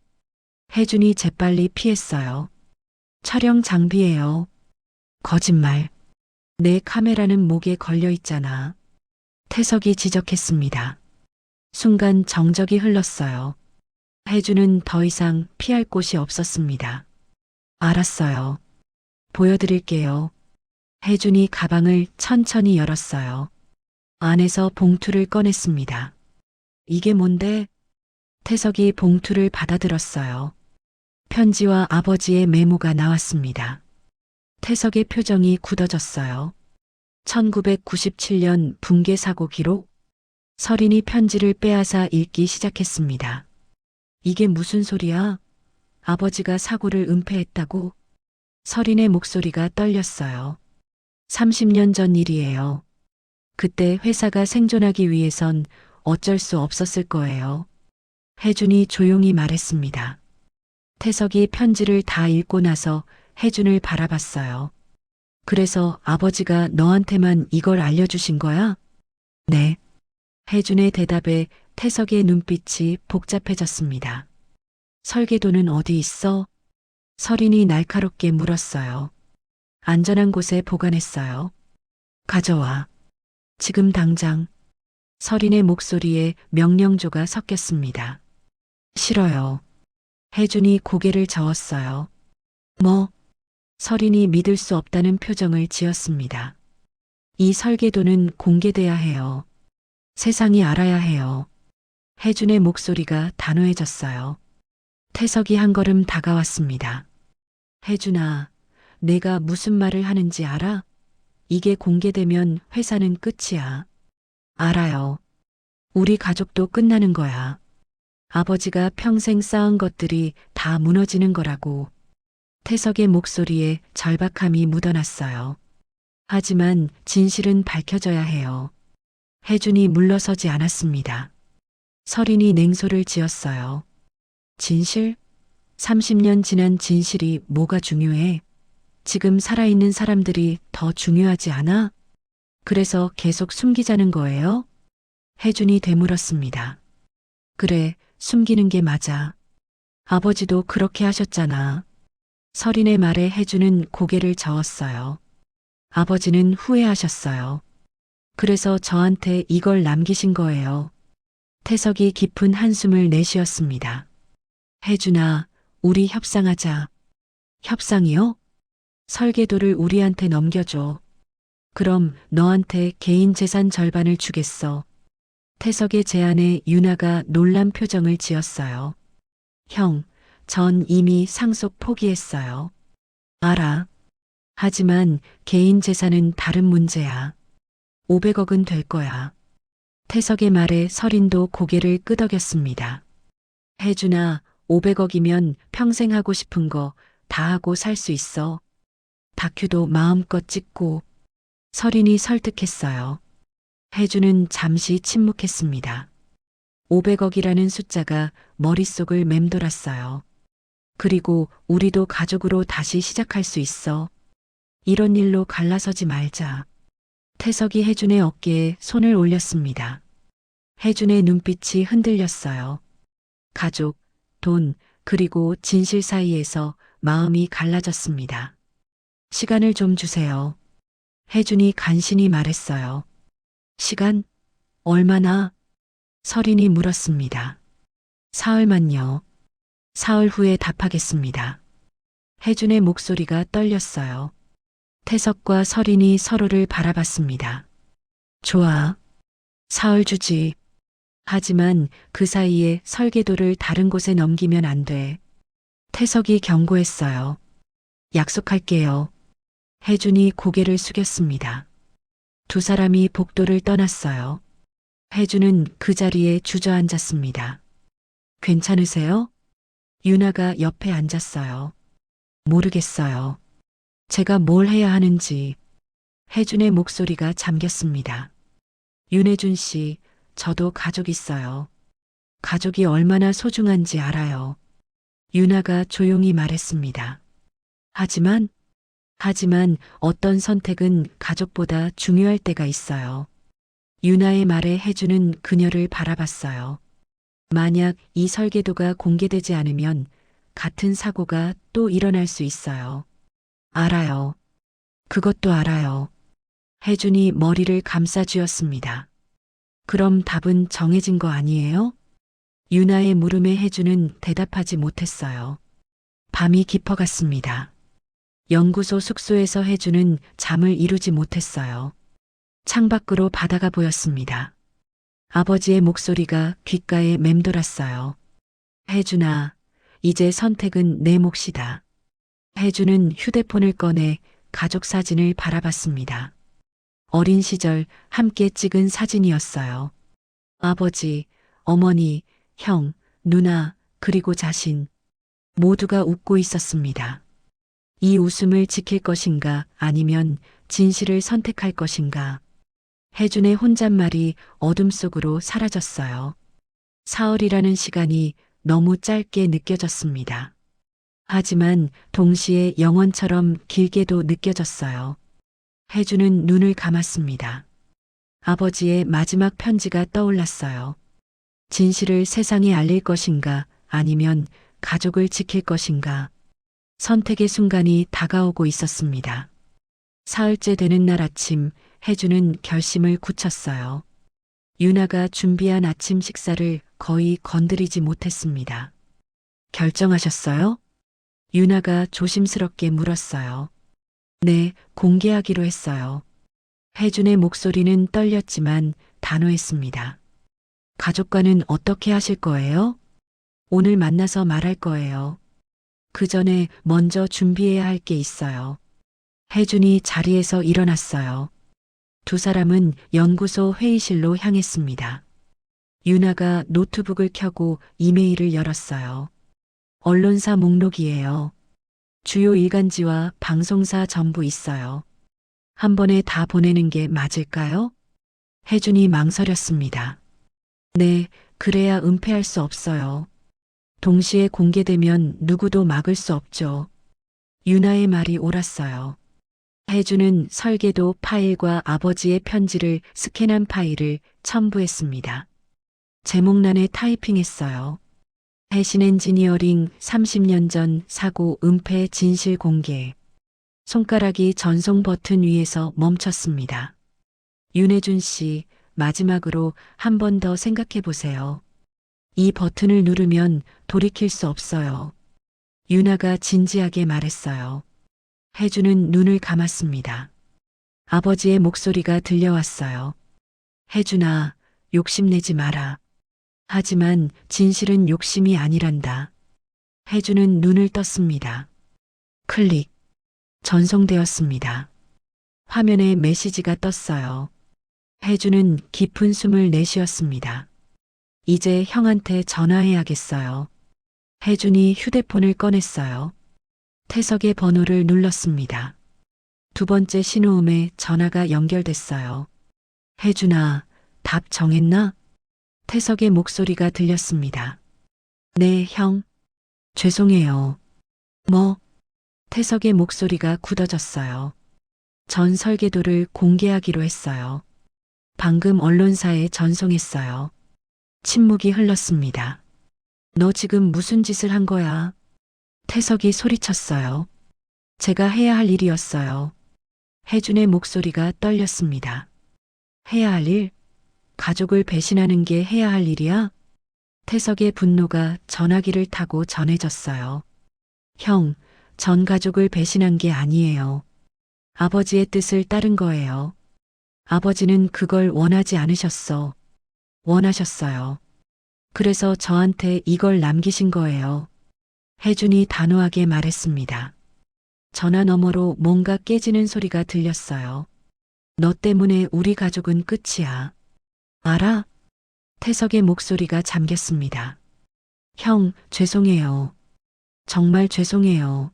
혜준이 재빨리 피했어요. 촬영 장비예요. 거짓말. 내 카메라는 목에 걸려 있잖아. 태석이 지적했습니다. 순간 정적이 흘렀어요. 혜준은 더 이상 피할 곳이 없었습니다. 알았어요. 보여드릴게요. 혜준이 가방을 천천히 열었어요. 안에서 봉투를 꺼냈습니다. 이게 뭔데? 태석이 봉투를 받아들었어요. 편지와 아버지의 메모가 나왔습니다. 태석의 표정이 굳어졌어요. 1997년 붕괴 사고 기록? 설인이 편지를 빼앗아 읽기 시작했습니다. 이게 무슨 소리야? 아버지가 사고를 은폐했다고? 설인의 목소리가 떨렸어요. 30년 전 일이에요. 그때 회사가 생존하기 위해선 어쩔 수 없었을 거예요. 혜준이 조용히 말했습니다. 태석이 편지를 다 읽고 나서 혜준을 바라봤어요. 그래서 아버지가 너한테만 이걸 알려주신 거야? 네. 혜준의 대답에 태석의 눈빛이 복잡해졌습니다. 설계도는 어디 있어? 설인이 날카롭게 물었어요. 안전한 곳에 보관했어요. 가져와. 지금 당장. 설인의 목소리에 명령조가 섞였습니다. 싫어요. 혜준이 고개를 저었어요. 뭐? 설인이 믿을 수 없다는 표정을 지었습니다. 이 설계도는 공개돼야 해요. 세상이 알아야 해요. 혜준의 목소리가 단호해졌어요. 태석이 한 걸음 다가왔습니다. 혜준아, 내가 무슨 말을 하는지 알아? 이게 공개되면 회사는 끝이야. 알아요. 우리 가족도 끝나는 거야. 아버지가 평생 쌓은 것들이 다 무너지는 거라고. 태석의 목소리에 절박함이 묻어났어요. 하지만 진실은 밝혀져야 해요. 혜준이 물러서지 않았습니다. 설인이 냉소를 지었어요. 진실? 30년 지난 진실이 뭐가 중요해? 지금 살아있는 사람들이 더 중요하지 않아? 그래서 계속 숨기자는 거예요? 혜준이 되물었습니다. 그래, 숨기는 게 맞아. 아버지도 그렇게 하셨잖아. 설인의 말에 혜준은 고개를 저었어요. 아버지는 후회하셨어요. 그래서 저한테 이걸 남기신 거예요. 태석이 깊은 한숨을 내쉬었습니다. 혜준아, 우리 협상하자. 협상이요? 설계도를 우리한테 넘겨줘. 그럼 너한테 개인 재산 절반을 주겠어. 태석의 제안에 유나가 놀란 표정을 지었어요. 형, 전 이미 상속 포기했어요. 알아. 하지만 개인 재산은 다른 문제야. 500억은 될 거야. 태석의 말에 설인도 고개를 끄덕였습니다. 혜준아, 500억이면 평생 하고 싶은 거 다 하고 살 수 있어. 다큐도 마음껏 찍고. 설인이 설득했어요. 혜주는 잠시 침묵했습니다. 500억이라는 숫자가 머릿속을 맴돌았어요. 그리고 우리도 가족으로 다시 시작할 수 있어. 이런 일로 갈라서지 말자. 태석이 혜준의 어깨에 손을 올렸습니다. 혜준의 눈빛이 흔들렸어요. 가족, 돈, 그리고 진실 사이에서 마음이 갈라졌습니다. 시간을 좀 주세요. 혜준이 간신히 말했어요. 시간? 얼마나? 설인이 물었습니다. 사흘만요. 사흘 후에 답하겠습니다. 혜준의 목소리가 떨렸어요. 태석과 설인이 서로를 바라봤습니다. 좋아. 사흘 주지. 하지만 그 사이에 설계도를 다른 곳에 넘기면 안 돼. 태석이 경고했어요. 약속할게요. 혜준이 고개를 숙였습니다. 두 사람이 복도를 떠났어요. 혜준은 그 자리에 주저앉았습니다. 괜찮으세요? 유나가 옆에 앉았어요. 모르겠어요. 제가 뭘 해야 하는지. 혜준의 목소리가 잠겼습니다. 윤혜준 씨, 저도 가족 있어요. 가족이 얼마나 소중한지 알아요. 유나가 조용히 말했습니다. 하지만 어떤 선택은 가족보다 중요할 때가 있어요. 유나의 말에 혜준은 그녀를 바라봤어요. 만약 이 설계도가 공개되지 않으면 같은 사고가 또 일어날 수 있어요. 알아요. 그것도 알아요. 혜준이 머리를 감싸쥐었습니다. 그럼 답은 정해진 거 아니에요? 유나의 물음에 혜준은 대답하지 못했어요. 밤이 깊어갔습니다. 연구소 숙소에서 혜준은 잠을 이루지 못했어요. 창밖으로 바다가 보였습니다. 아버지의 목소리가 귓가에 맴돌았어요. 혜준아, 이제 선택은 내 몫이다. 혜준은 휴대폰을 꺼내 가족 사진을 바라봤습니다. 어린 시절 함께 찍은 사진이었어요. 아버지, 어머니, 형, 누나, 그리고 자신. 모두가 웃고 있었습니다. 이 웃음을 지킬 것인가 아니면 진실을 선택할 것인가. 혜준의 혼잣말이 어둠 속으로 사라졌어요. 사흘이라는 시간이 너무 짧게 느껴졌습니다. 하지만 동시에 영원처럼 길게도 느껴졌어요. 혜준은 눈을 감았습니다. 아버지의 마지막 편지가 떠올랐어요. 진실을 세상에 알릴 것인가 아니면 가족을 지킬 것인가. 선택의 순간이 다가오고 있었습니다. 사흘째 되는 날 아침 혜준은 결심을 굳혔어요. 유나가 준비한 아침 식사를 거의 건드리지 못했습니다. 결정하셨어요? 유나가 조심스럽게 물었어요. 네, 공개하기로 했어요. 혜준의 목소리는 떨렸지만 단호했습니다. 가족과는 어떻게 하실 거예요? 오늘 만나서 말할 거예요. 그 전에 먼저 준비해야 할 게 있어요. 혜준이 자리에서 일어났어요. 두 사람은 연구소 회의실로 향했습니다. 유나가 노트북을 켜고 이메일을 열었어요. 언론사 목록이에요. 주요 일간지와 방송사 전부 있어요. 한 번에 다 보내는 게 맞을까요? 혜준이 망설였습니다. 네, 그래야 은폐할 수 없어요. 동시에 공개되면 누구도 막을 수 없죠. 유나의 말이 옳았어요. 혜준은 설계도 파일과 아버지의 편지를 스캔한 파일을 첨부했습니다. 제목란에 타이핑했어요. 해신 엔지니어링 30년 전 사고 은폐 진실 공개. 손가락이 전송 버튼 위에서 멈췄습니다. 윤혜준 씨, 마지막으로 한 번 더 생각해 보세요. 이 버튼을 누르면 돌이킬 수 없어요. 유나가 진지하게 말했어요. 혜준은 눈을 감았습니다. 아버지의 목소리가 들려왔어요. 혜준아, 욕심내지 마라. 하지만 진실은 욕심이 아니란다. 혜준은 눈을 떴습니다. 클릭. 전송되었습니다. 화면에 메시지가 떴어요. 혜준은 깊은 숨을 내쉬었습니다. 이제 형한테 전화해야겠어요. 혜준이 휴대폰을 꺼냈어요. 태석의 번호를 눌렀습니다. 두 번째 신호음에 전화가 연결됐어요. 혜준아, 답 정했나? 태석의 목소리가 들렸습니다. 네, 형. 죄송해요. 뭐? 태석의 목소리가 굳어졌어요. 전 설계도를 공개하기로 했어요. 방금 언론사에 전송했어요. 침묵이 흘렀습니다. 너 지금 무슨 짓을 한 거야? 태석이 소리쳤어요. 제가 해야 할 일이었어요. 혜준의 목소리가 떨렸습니다. 해야 할 일? 가족을 배신하는 게 해야 할 일이야? 태석의 분노가 전화기를 타고 전해졌어요. 형, 전 가족을 배신한 게 아니에요. 아버지의 뜻을 따른 거예요. 아버지는 그걸 원하지 않으셨어. 원하셨어요. 그래서 저한테 이걸 남기신 거예요. 혜준이 단호하게 말했습니다. 전화 너머로 뭔가 깨지는 소리가 들렸어요. 너 때문에 우리 가족은 끝이야. 알아? 태석의 목소리가 잠겼습니다. 형, 죄송해요. 정말 죄송해요.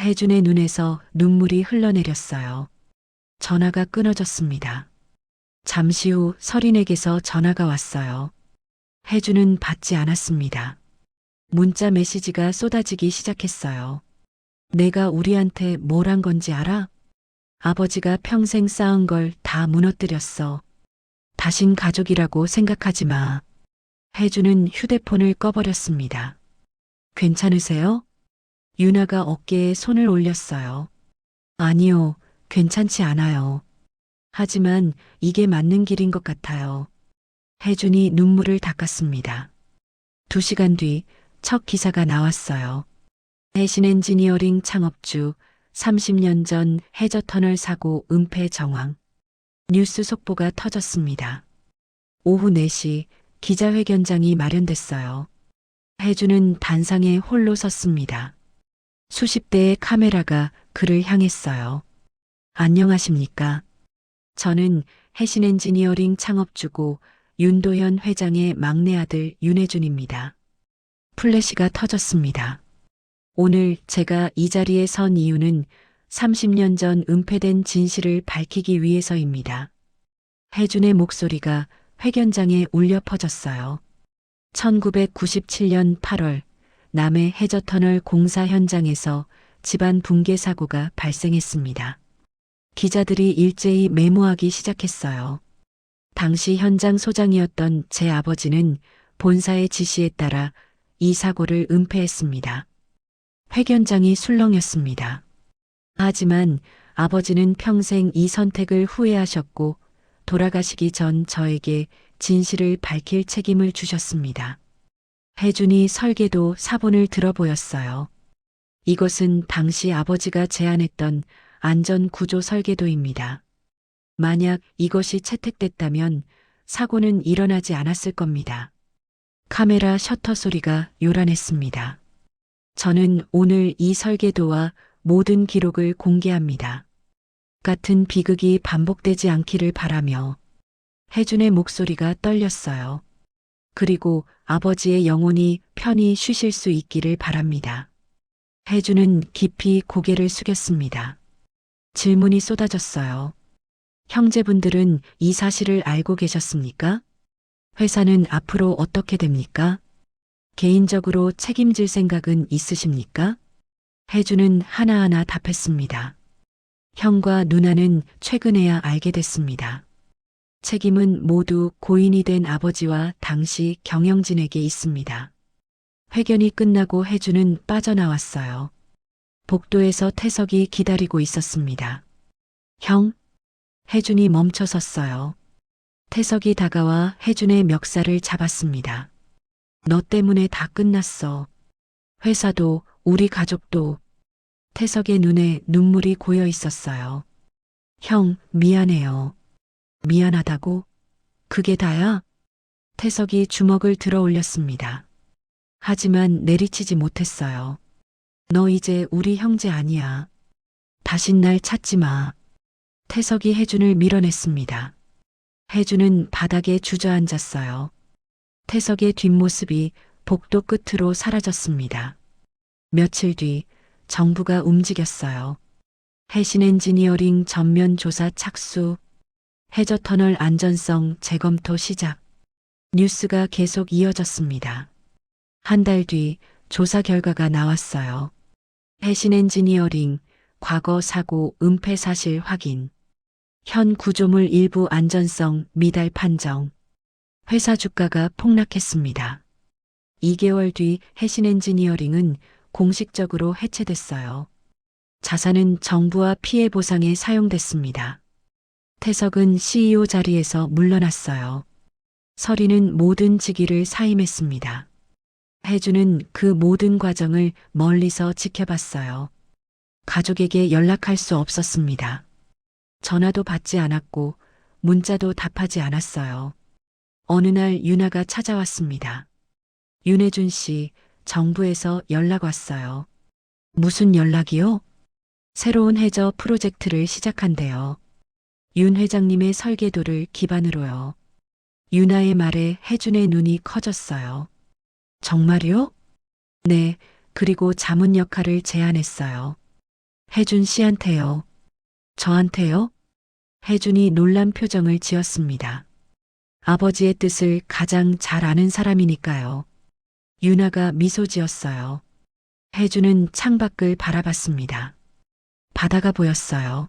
혜준의 눈에서 눈물이 흘러내렸어요. 전화가 끊어졌습니다. 잠시 후 서린에게서 전화가 왔어요. 혜준은 받지 않았습니다. 문자 메시지가 쏟아지기 시작했어요. 내가 우리한테 뭘 한 건지 알아? 아버지가 평생 쌓은 걸 다 무너뜨렸어. 다신 가족이라고 생각하지 마. 혜준은 휴대폰을 꺼버렸습니다. 괜찮으세요? 유나가 어깨에 손을 올렸어요. 아니요, 괜찮지 않아요. 하지만 이게 맞는 길인 것 같아요. 혜준이 눈물을 닦았습니다. 2시간 뒤 첫 기사가 나왔어요. 해신 엔지니어링 창업주 30년 전 해저터널 사고 은폐 정황. 뉴스 속보가 터졌습니다. 오후 4시 기자회견장이 마련됐어요. 혜준은 단상에 홀로 섰습니다. 수십 대의 카메라가 그를 향했어요. 안녕하십니까? 저는 해신 엔지니어링 창업주고 윤도현 회장의 막내 아들 윤혜준입니다. 플래시가 터졌습니다. 오늘 제가 이 자리에 선 이유는 30년 전 은폐된 진실을 밝히기 위해서입니다. 혜준의 목소리가 회견장에 울려 퍼졌어요. 1997년 8월 남해 해저터널 공사 현장에서 집안 붕괴 사고가 발생했습니다. 기자들이 일제히 메모하기 시작했어요. 당시 현장 소장이었던 제 아버지는 본사의 지시에 따라 이 사고를 은폐했습니다. 회견장이 술렁였습니다. 하지만 아버지는 평생 이 선택을 후회하셨고 돌아가시기 전 저에게 진실을 밝힐 책임을 주셨습니다. 혜준이 설계도 사본을 들어보였어요. 이것은 당시 아버지가 제안했던 안전구조 설계도입니다. 만약 이것이 채택됐다면 사고는 일어나지 않았을 겁니다. 카메라 셔터 소리가 요란했습니다. 저는 오늘 이 설계도와 모든 기록을 공개합니다. 같은 비극이 반복되지 않기를 바라며 혜준의 목소리가 떨렸어요. 그리고 아버지의 영혼이 편히 쉬실 수 있기를 바랍니다. 혜준은 깊이 고개를 숙였습니다. 질문이 쏟아졌어요. 형제분들은 이 사실을 알고 계셨습니까? 회사는 앞으로 어떻게 됩니까? 개인적으로 책임질 생각은 있으십니까? 혜준은 하나하나 답했습니다. 형과 누나는 최근에야 알게 됐습니다. 책임은 모두 고인이 된 아버지와 당시 경영진에게 있습니다. 회견이 끝나고 혜준은 빠져나왔어요. 복도에서 태석이 기다리고 있었습니다. 형? 혜준이 멈춰 섰어요. 태석이 다가와 혜준의 멱살을 잡았습니다. 너 때문에 다 끝났어. 회사도 우리 가족도. 태석의 눈에 눈물이 고여 있었어요. 형, 미안해요. 미안하다고? 그게 다야? 태석이 주먹을 들어 올렸습니다. 하지만 내리치지 못했어요. 너 이제 우리 형제 아니야. 다신 날 찾지 마. 태석이 혜준을 밀어냈습니다. 혜준은 바닥에 주저앉았어요. 태석의 뒷모습이 복도 끝으로 사라졌습니다. 며칠 뒤 정부가 움직였어요. 해신 엔지니어링 전면 조사 착수. 해저터널 안전성 재검토 시작. 뉴스가 계속 이어졌습니다. 한 달 뒤 조사 결과가 나왔어요. 해신 엔지니어링, 과거 사고 은폐 사실 확인. 현 구조물 일부 안전성 미달 판정. 회사 주가가 폭락했습니다. 2개월 뒤 해신 엔지니어링은 공식적으로 해체됐어요. 자산은 정부와 피해 보상에 사용됐습니다. 태석은 CEO 자리에서 물러났어요. 서리는 모든 직위를 사임했습니다. 해주는 그 모든 과정을 멀리서 지켜봤어요. 가족에게 연락할 수 없었습니다. 전화도 받지 않았고 문자도 답하지 않았어요. 어느 날 윤아가 찾아왔습니다. 윤혜준 씨, 정부에서 연락 왔어요. 무슨 연락이요? 새로운 해저 프로젝트를 시작한대요. 윤 회장님의 설계도를 기반으로요. 윤아의 말에 혜준의 눈이 커졌어요. 정말요? 네, 그리고 자문 역할을 제안했어요. 혜준 씨한테요. 저한테요? 혜준이 놀란 표정을 지었습니다. 아버지의 뜻을 가장 잘 아는 사람이니까요. 윤아가 미소 지었어요. 혜준은 창밖을 바라봤습니다. 바다가 보였어요.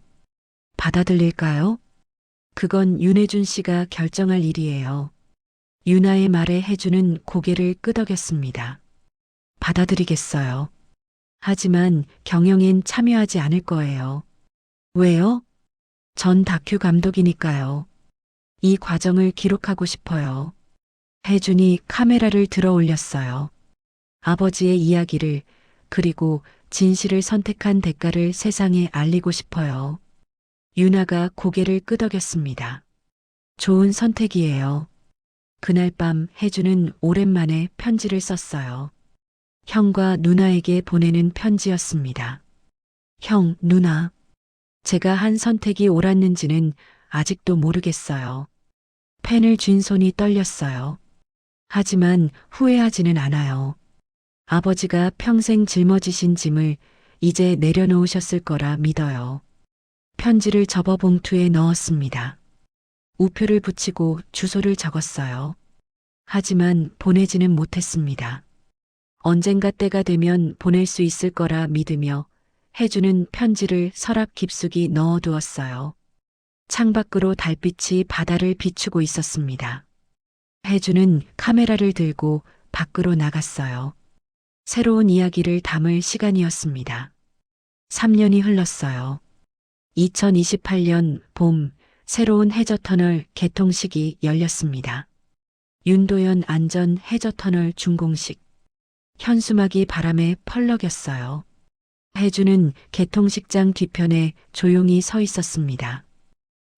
받아들일까요? 그건 윤혜준 씨가 결정할 일이에요. 윤아의 말에 혜준은 고개를 끄덕였습니다. 받아들이겠어요. 하지만 경영엔 참여하지 않을 거예요. 왜요? 전 다큐 감독이니까요. 이 과정을 기록하고 싶어요. 혜준이 카메라를 들어 올렸어요. 아버지의 이야기를, 그리고 진실을 선택한 대가를 세상에 알리고 싶어요. 윤아가 고개를 끄덕였습니다. 좋은 선택이에요. 그날 밤 혜준은 오랜만에 편지를 썼어요. 형과 누나에게 보내는 편지였습니다. 형, 누나. 제가 한 선택이 옳았는지는 아직도 모르겠어요. 펜을 쥔 손이 떨렸어요. 하지만 후회하지는 않아요. 아버지가 평생 짊어지신 짐을 이제 내려놓으셨을 거라 믿어요. 편지를 접어 봉투에 넣었습니다. 우표를 붙이고 주소를 적었어요. 하지만 보내지는 못했습니다. 언젠가 때가 되면 보낼 수 있을 거라 믿으며 혜주는 편지를 서랍 깊숙이 넣어두었어요. 창밖으로 달빛이 바다를 비추고 있었습니다. 혜주는 카메라를 들고 밖으로 나갔어요. 새로운 이야기를 담을 시간이었습니다. 3년이 흘렀어요. 2028년 봄, 새로운 해저터널 개통식이 열렸습니다. 윤도현 안전 해저터널 준공식. 현수막이 바람에 펄럭였어요. 혜주는 개통식장 뒤편에 조용히 서 있었습니다.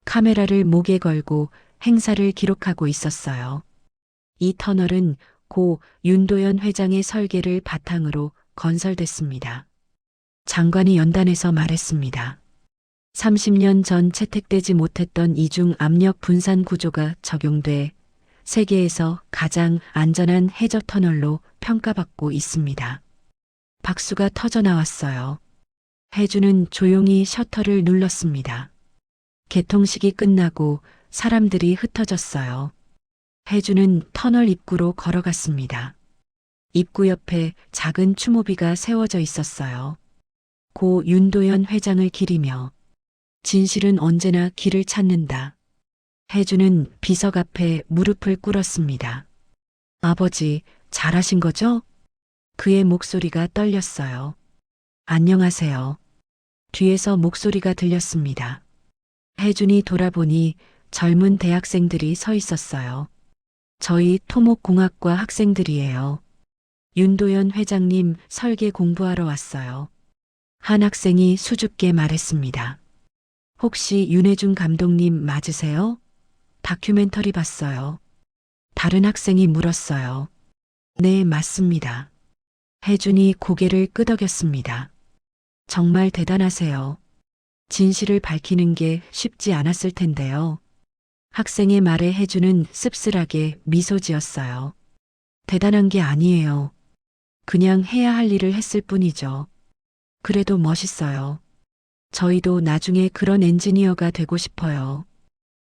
카메라를 목에 걸고 행사를 기록하고 있었어요. 이 터널은 고 윤도현 회장의 설계를 바탕으로 건설됐습니다. 장관이 연단에서 말했습니다. 30년 전 채택되지 못했던 이중 압력 분산 구조가 적용돼 세계에서 가장 안전한 해저 터널로 평가받고 있습니다. 박수가 터져 나왔어요. 혜주는 조용히 셔터를 눌렀습니다. 개통식이 끝나고 사람들이 흩어졌어요. 혜주는 터널 입구로 걸어갔습니다. 입구 옆에 작은 추모비가 세워져 있었어요. 고 윤도현 회장을 기리며 진실은 언제나 길을 찾는다. 혜주는 비석 앞에 무릎을 꿇었습니다. 아버지, 잘하신 거죠? 그의 목소리가 떨렸어요. 안녕하세요. 뒤에서 목소리가 들렸습니다. 혜준이 돌아보니 젊은 대학생들이 서 있었어요. 저희 토목공학과 학생들이에요. 윤도현 회장님 설계 공부하러 왔어요. 한 학생이 수줍게 말했습니다. 혹시 윤혜준 감독님 맞으세요? 다큐멘터리 봤어요. 다른 학생이 물었어요. 네, 맞습니다. 혜준이 고개를 끄덕였습니다. 정말 대단하세요. 진실을 밝히는 게 쉽지 않았을 텐데요. 학생의 말에 혜준은 씁쓸하게 미소 지었어요. 대단한 게 아니에요. 그냥 해야 할 일을 했을 뿐이죠. 그래도 멋있어요. 저희도 나중에 그런 엔지니어가 되고 싶어요.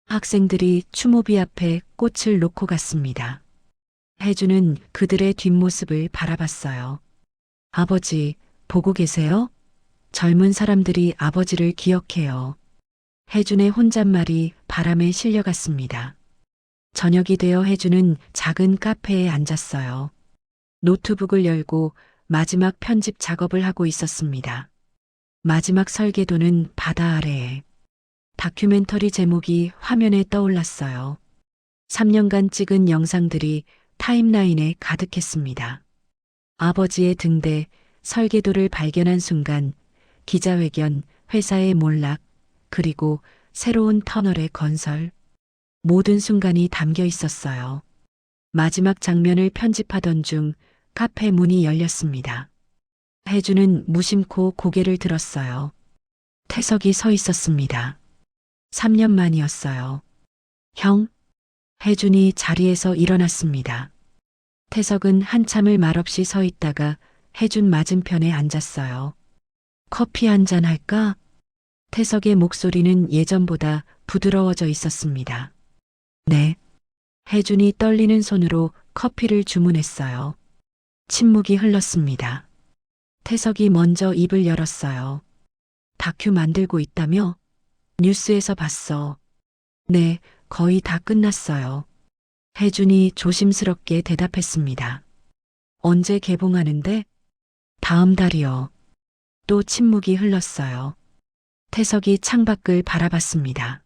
학생들이 추모비 앞에 꽃을 놓고 갔습니다. 혜주는 그들의 뒷모습을 바라봤어요. 아버지, 보고 계세요? 젊은 사람들이 아버지를 기억해요. 혜준의 혼잣말이 바람에 실려갔습니다. 저녁이 되어 혜준은 작은 카페에 앉았어요. 노트북을 열고 마지막 편집 작업을 하고 있었습니다. 마지막 설계도는 바다 아래에. 다큐멘터리 제목이 화면에 떠올랐어요. 3년간 찍은 영상들이 타임라인에 가득했습니다. 아버지의 등대, 설계도를 발견한 순간, 기자회견, 회사의 몰락, 그리고 새로운 터널의 건설. 모든 순간이 담겨 있었어요. 마지막 장면을 편집하던 중 카페 문이 열렸습니다. 혜주는 무심코 고개를 들었어요. 태석이 서 있었습니다. 3년 만이었어요. 형? 혜준이 자리에서 일어났습니다. 태석은 한참을 말없이 서 있다가 혜준 맞은편에 앉았어요. 커피 한 잔 할까? 태석의 목소리는 예전보다 부드러워져 있었습니다. 네. 혜준이 떨리는 손으로 커피를 주문했어요. 침묵이 흘렀습니다. 태석이 먼저 입을 열었어요. 다큐 만들고 있다며? 뉴스에서 봤어. 네, 거의 다 끝났어요. 혜준이 조심스럽게 대답했습니다. 언제 개봉하는데? 다음 달이요. 또 침묵이 흘렀어요. 태석이 창밖을 바라봤습니다.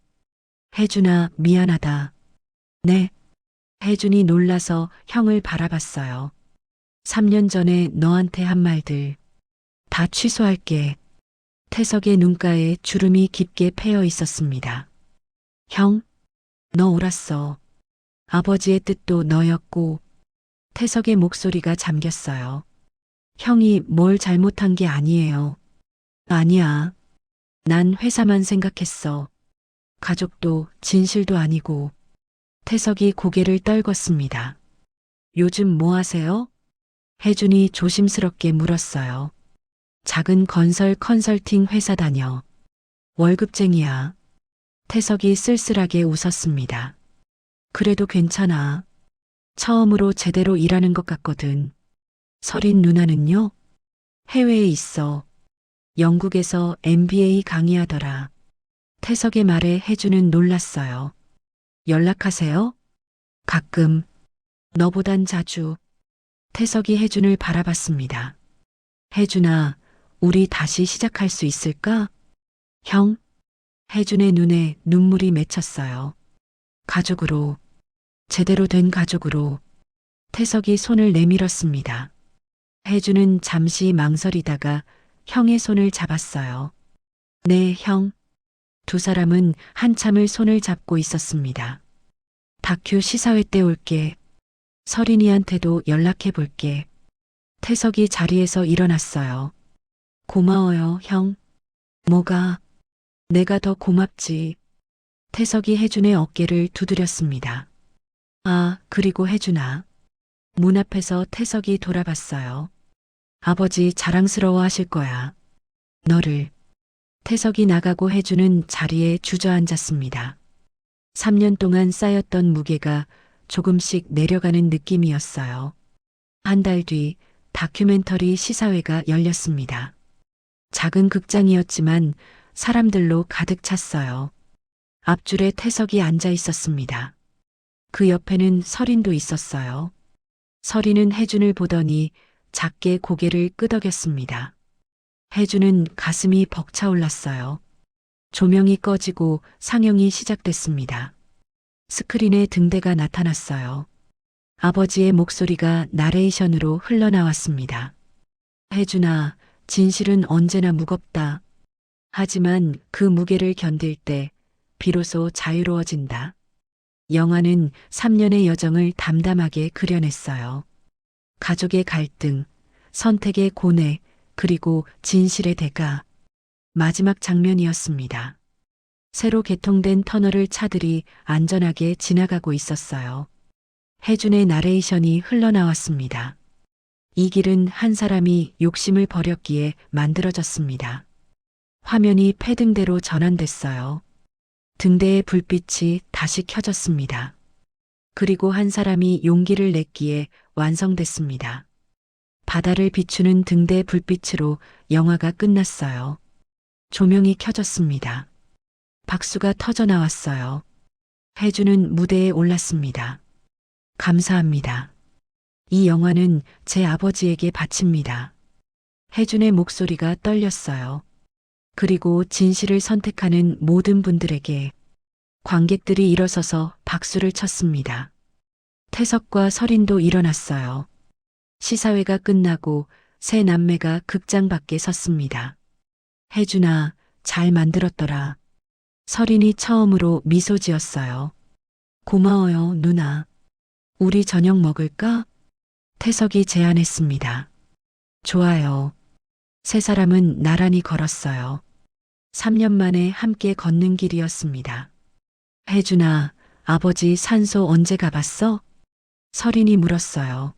혜준아, 미안하다. 네. 혜준이 놀라서 형을 바라봤어요. 3년 전에 너한테 한 말들 다 취소할게. 태석의 눈가에 주름이 깊게 패여 있었습니다. 형, 너 옳았어. 아버지의 뜻도 너였고. 태석의 목소리가 잠겼어요. 형이 뭘 잘못한 게 아니에요. 아니야. 난 회사만 생각했어. 가족도 진실도 아니고. 태석이 고개를 떨궜습니다. 요즘 뭐 하세요? 혜준이 조심스럽게 물었어요. 작은 건설 컨설팅 회사 다녀. 월급쟁이야. 태석이 쓸쓸하게 웃었습니다. 그래도 괜찮아. 처음으로 제대로 일하는 것 같거든. 설인 누나는요? 해외에 있어. 영국에서 MBA 강의하더라. 태석의 말에 혜준은 놀랐어요. 연락하세요? 가끔. 너보단 자주. 태석이 혜준을 바라봤습니다. 혜준아, 우리 다시 시작할 수 있을까? 형? 혜준의 눈에 눈물이 맺혔어요. 가족으로, 제대로 된 가족으로. 태석이 손을 내밀었습니다. 혜준은 잠시 망설이다가 형의 손을 잡았어요. 네, 형. 두 사람은 한참을 손을 잡고 있었습니다. 다큐 시사회 때 올게. 서린이한테도 연락해 볼게. 태석이 자리에서 일어났어요. 고마워요, 형. 뭐가? 내가 더 고맙지. 태석이 혜준의 어깨를 두드렸습니다. 아, 그리고 혜준아. 문 앞에서 태석이 돌아봤어요. 아버지 자랑스러워 하실 거야. 너를. 태석이 나가고 혜준은 자리에 주저앉았습니다. 3년 동안 쌓였던 무게가 조금씩 내려가는 느낌이었어요. 한 달 뒤 다큐멘터리 시사회가 열렸습니다. 작은 극장이었지만 사람들로 가득 찼어요. 앞줄에 태석이 앉아 있었습니다. 그 옆에는 설인도 있었어요. 설인은 혜준을 보더니 작게 고개를 끄덕였습니다. 혜준은 가슴이 벅차올랐어요. 조명이 꺼지고 상영이 시작됐습니다. 스크린에 등대가 나타났어요. 아버지의 목소리가 나레이션으로 흘러나왔습니다. 혜준아, 진실은 언제나 무겁다. 하지만 그 무게를 견딜 때 비로소 자유로워진다. 영화는 3년의 여정을 담담하게 그려냈어요. 가족의 갈등, 선택의 고뇌, 그리고 진실의 대가. 마지막 장면이었습니다. 새로 개통된 터널을 차들이 안전하게 지나가고 있었어요. 혜준의 나레이션이 흘러나왔습니다. 이 길은 한 사람이 욕심을 버렸기에 만들어졌습니다. 화면이 패등대로 전환됐어요. 등대의 불빛이 다시 켜졌습니다. 그리고 한 사람이 용기를 냈기에 완성됐습니다. 바다를 비추는 등대 불빛으로 영화가 끝났어요. 조명이 켜졌습니다. 박수가 터져 나왔어요. 혜주는 무대에 올랐습니다. 감사합니다. 이 영화는 제 아버지에게 바칩니다. 혜준의 목소리가 떨렸어요. 그리고 진실을 선택하는 모든 분들에게. 관객들이 일어서서 박수를 쳤습니다. 태석과 설인도 일어났어요. 시사회가 끝나고 세 남매가 극장 밖에 섰습니다. 혜준아, 잘 만들었더라. 설인이 처음으로 미소 지었어요. 고마워요, 누나. 우리 저녁 먹을까? 태석이 제안했습니다. 좋아요. 세 사람은 나란히 걸었어요. 3년 만에 함께 걷는 길이었습니다. 혜준아, 아버지 산소 언제 가봤어? 설인이 물었어요.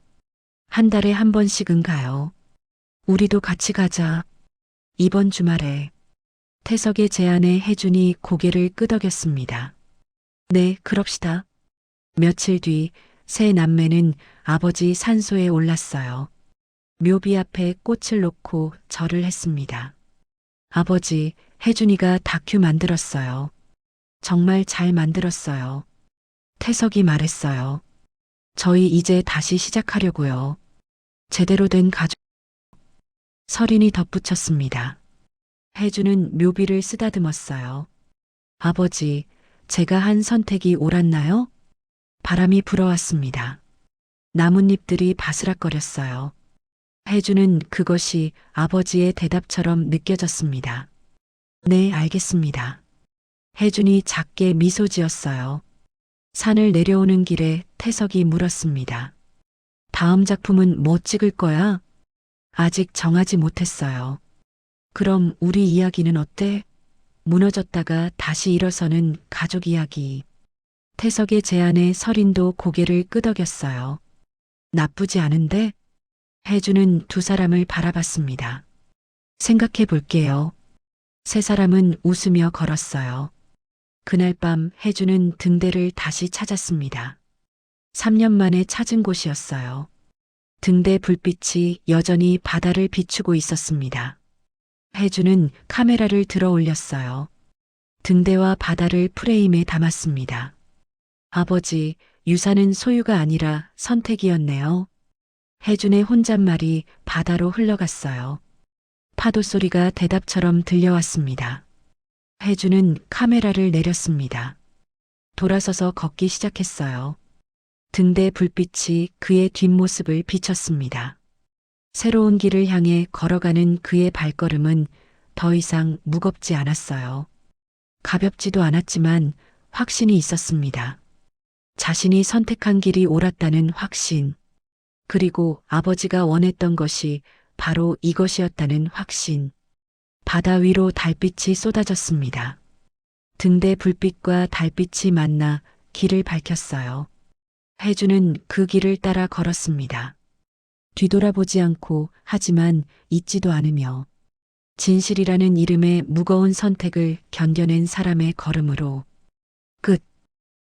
한 달에 한 번씩은 가요. 우리도 같이 가자. 이번 주말에. 태석의 제안에 혜준이 고개를 끄덕였습니다. 네, 그럽시다. 며칠 뒤 세 남매는 아버지 산소에 올랐어요. 묘비 앞에 꽃을 놓고 절을 했습니다. 아버지, 혜준이가 다큐 만들었어요. 정말 잘 만들었어요. 태석이 말했어요. 저희 이제 다시 시작하려고요. 제대로 된 가족. 설인이 덧붙였습니다. 혜주는 묘비를 쓰다듬었어요. 아버지, 제가 한 선택이 옳았나요? 바람이 불어왔습니다. 나뭇잎들이 바스락거렸어요. 혜주는 그것이 아버지의 대답처럼 느껴졌습니다. 네, 알겠습니다. 혜준이 작게 미소 지었어요. 산을 내려오는 길에 태석이 물었습니다. 다음 작품은 뭐 찍을 거야? 아직 정하지 못했어요. 그럼 우리 이야기는 어때? 무너졌다가 다시 일어서는 가족 이야기. 태석의 제안에 설인도 고개를 끄덕였어요. 나쁘지 않은데? 혜주는 두 사람을 바라봤습니다. 생각해 볼게요. 세 사람은 웃으며 걸었어요. 그날 밤 혜주는 등대를 다시 찾았습니다. 3년 만에 찾은 곳이었어요. 등대 불빛이 여전히 바다를 비추고 있었습니다. 혜주는 카메라를 들어 올렸어요. 등대와 바다를 프레임에 담았습니다. 아버지, 유산은 소유가 아니라 선택이었네요. 혜준의 혼잣말이 바다로 흘러갔어요. 파도 소리가 대답처럼 들려왔습니다. 혜준은 카메라를 내렸습니다. 돌아서서 걷기 시작했어요. 등대 불빛이 그의 뒷모습을 비쳤습니다. 새로운 길을 향해 걸어가는 그의 발걸음은 더 이상 무겁지 않았어요. 가볍지도 않았지만 확신이 있었습니다. 자신이 선택한 길이 옳았다는 확신, 그리고 아버지가 원했던 것이 바로 이것이었다는 확신. 바다 위로 달빛이 쏟아졌습니다. 등대 불빛과 달빛이 만나 길을 밝혔어요. 혜주는 그 길을 따라 걸었습니다. 뒤돌아보지 않고 하지만 잊지도 않으며 진실이라는 이름의 무거운 선택을 견뎌낸 사람의 걸음으로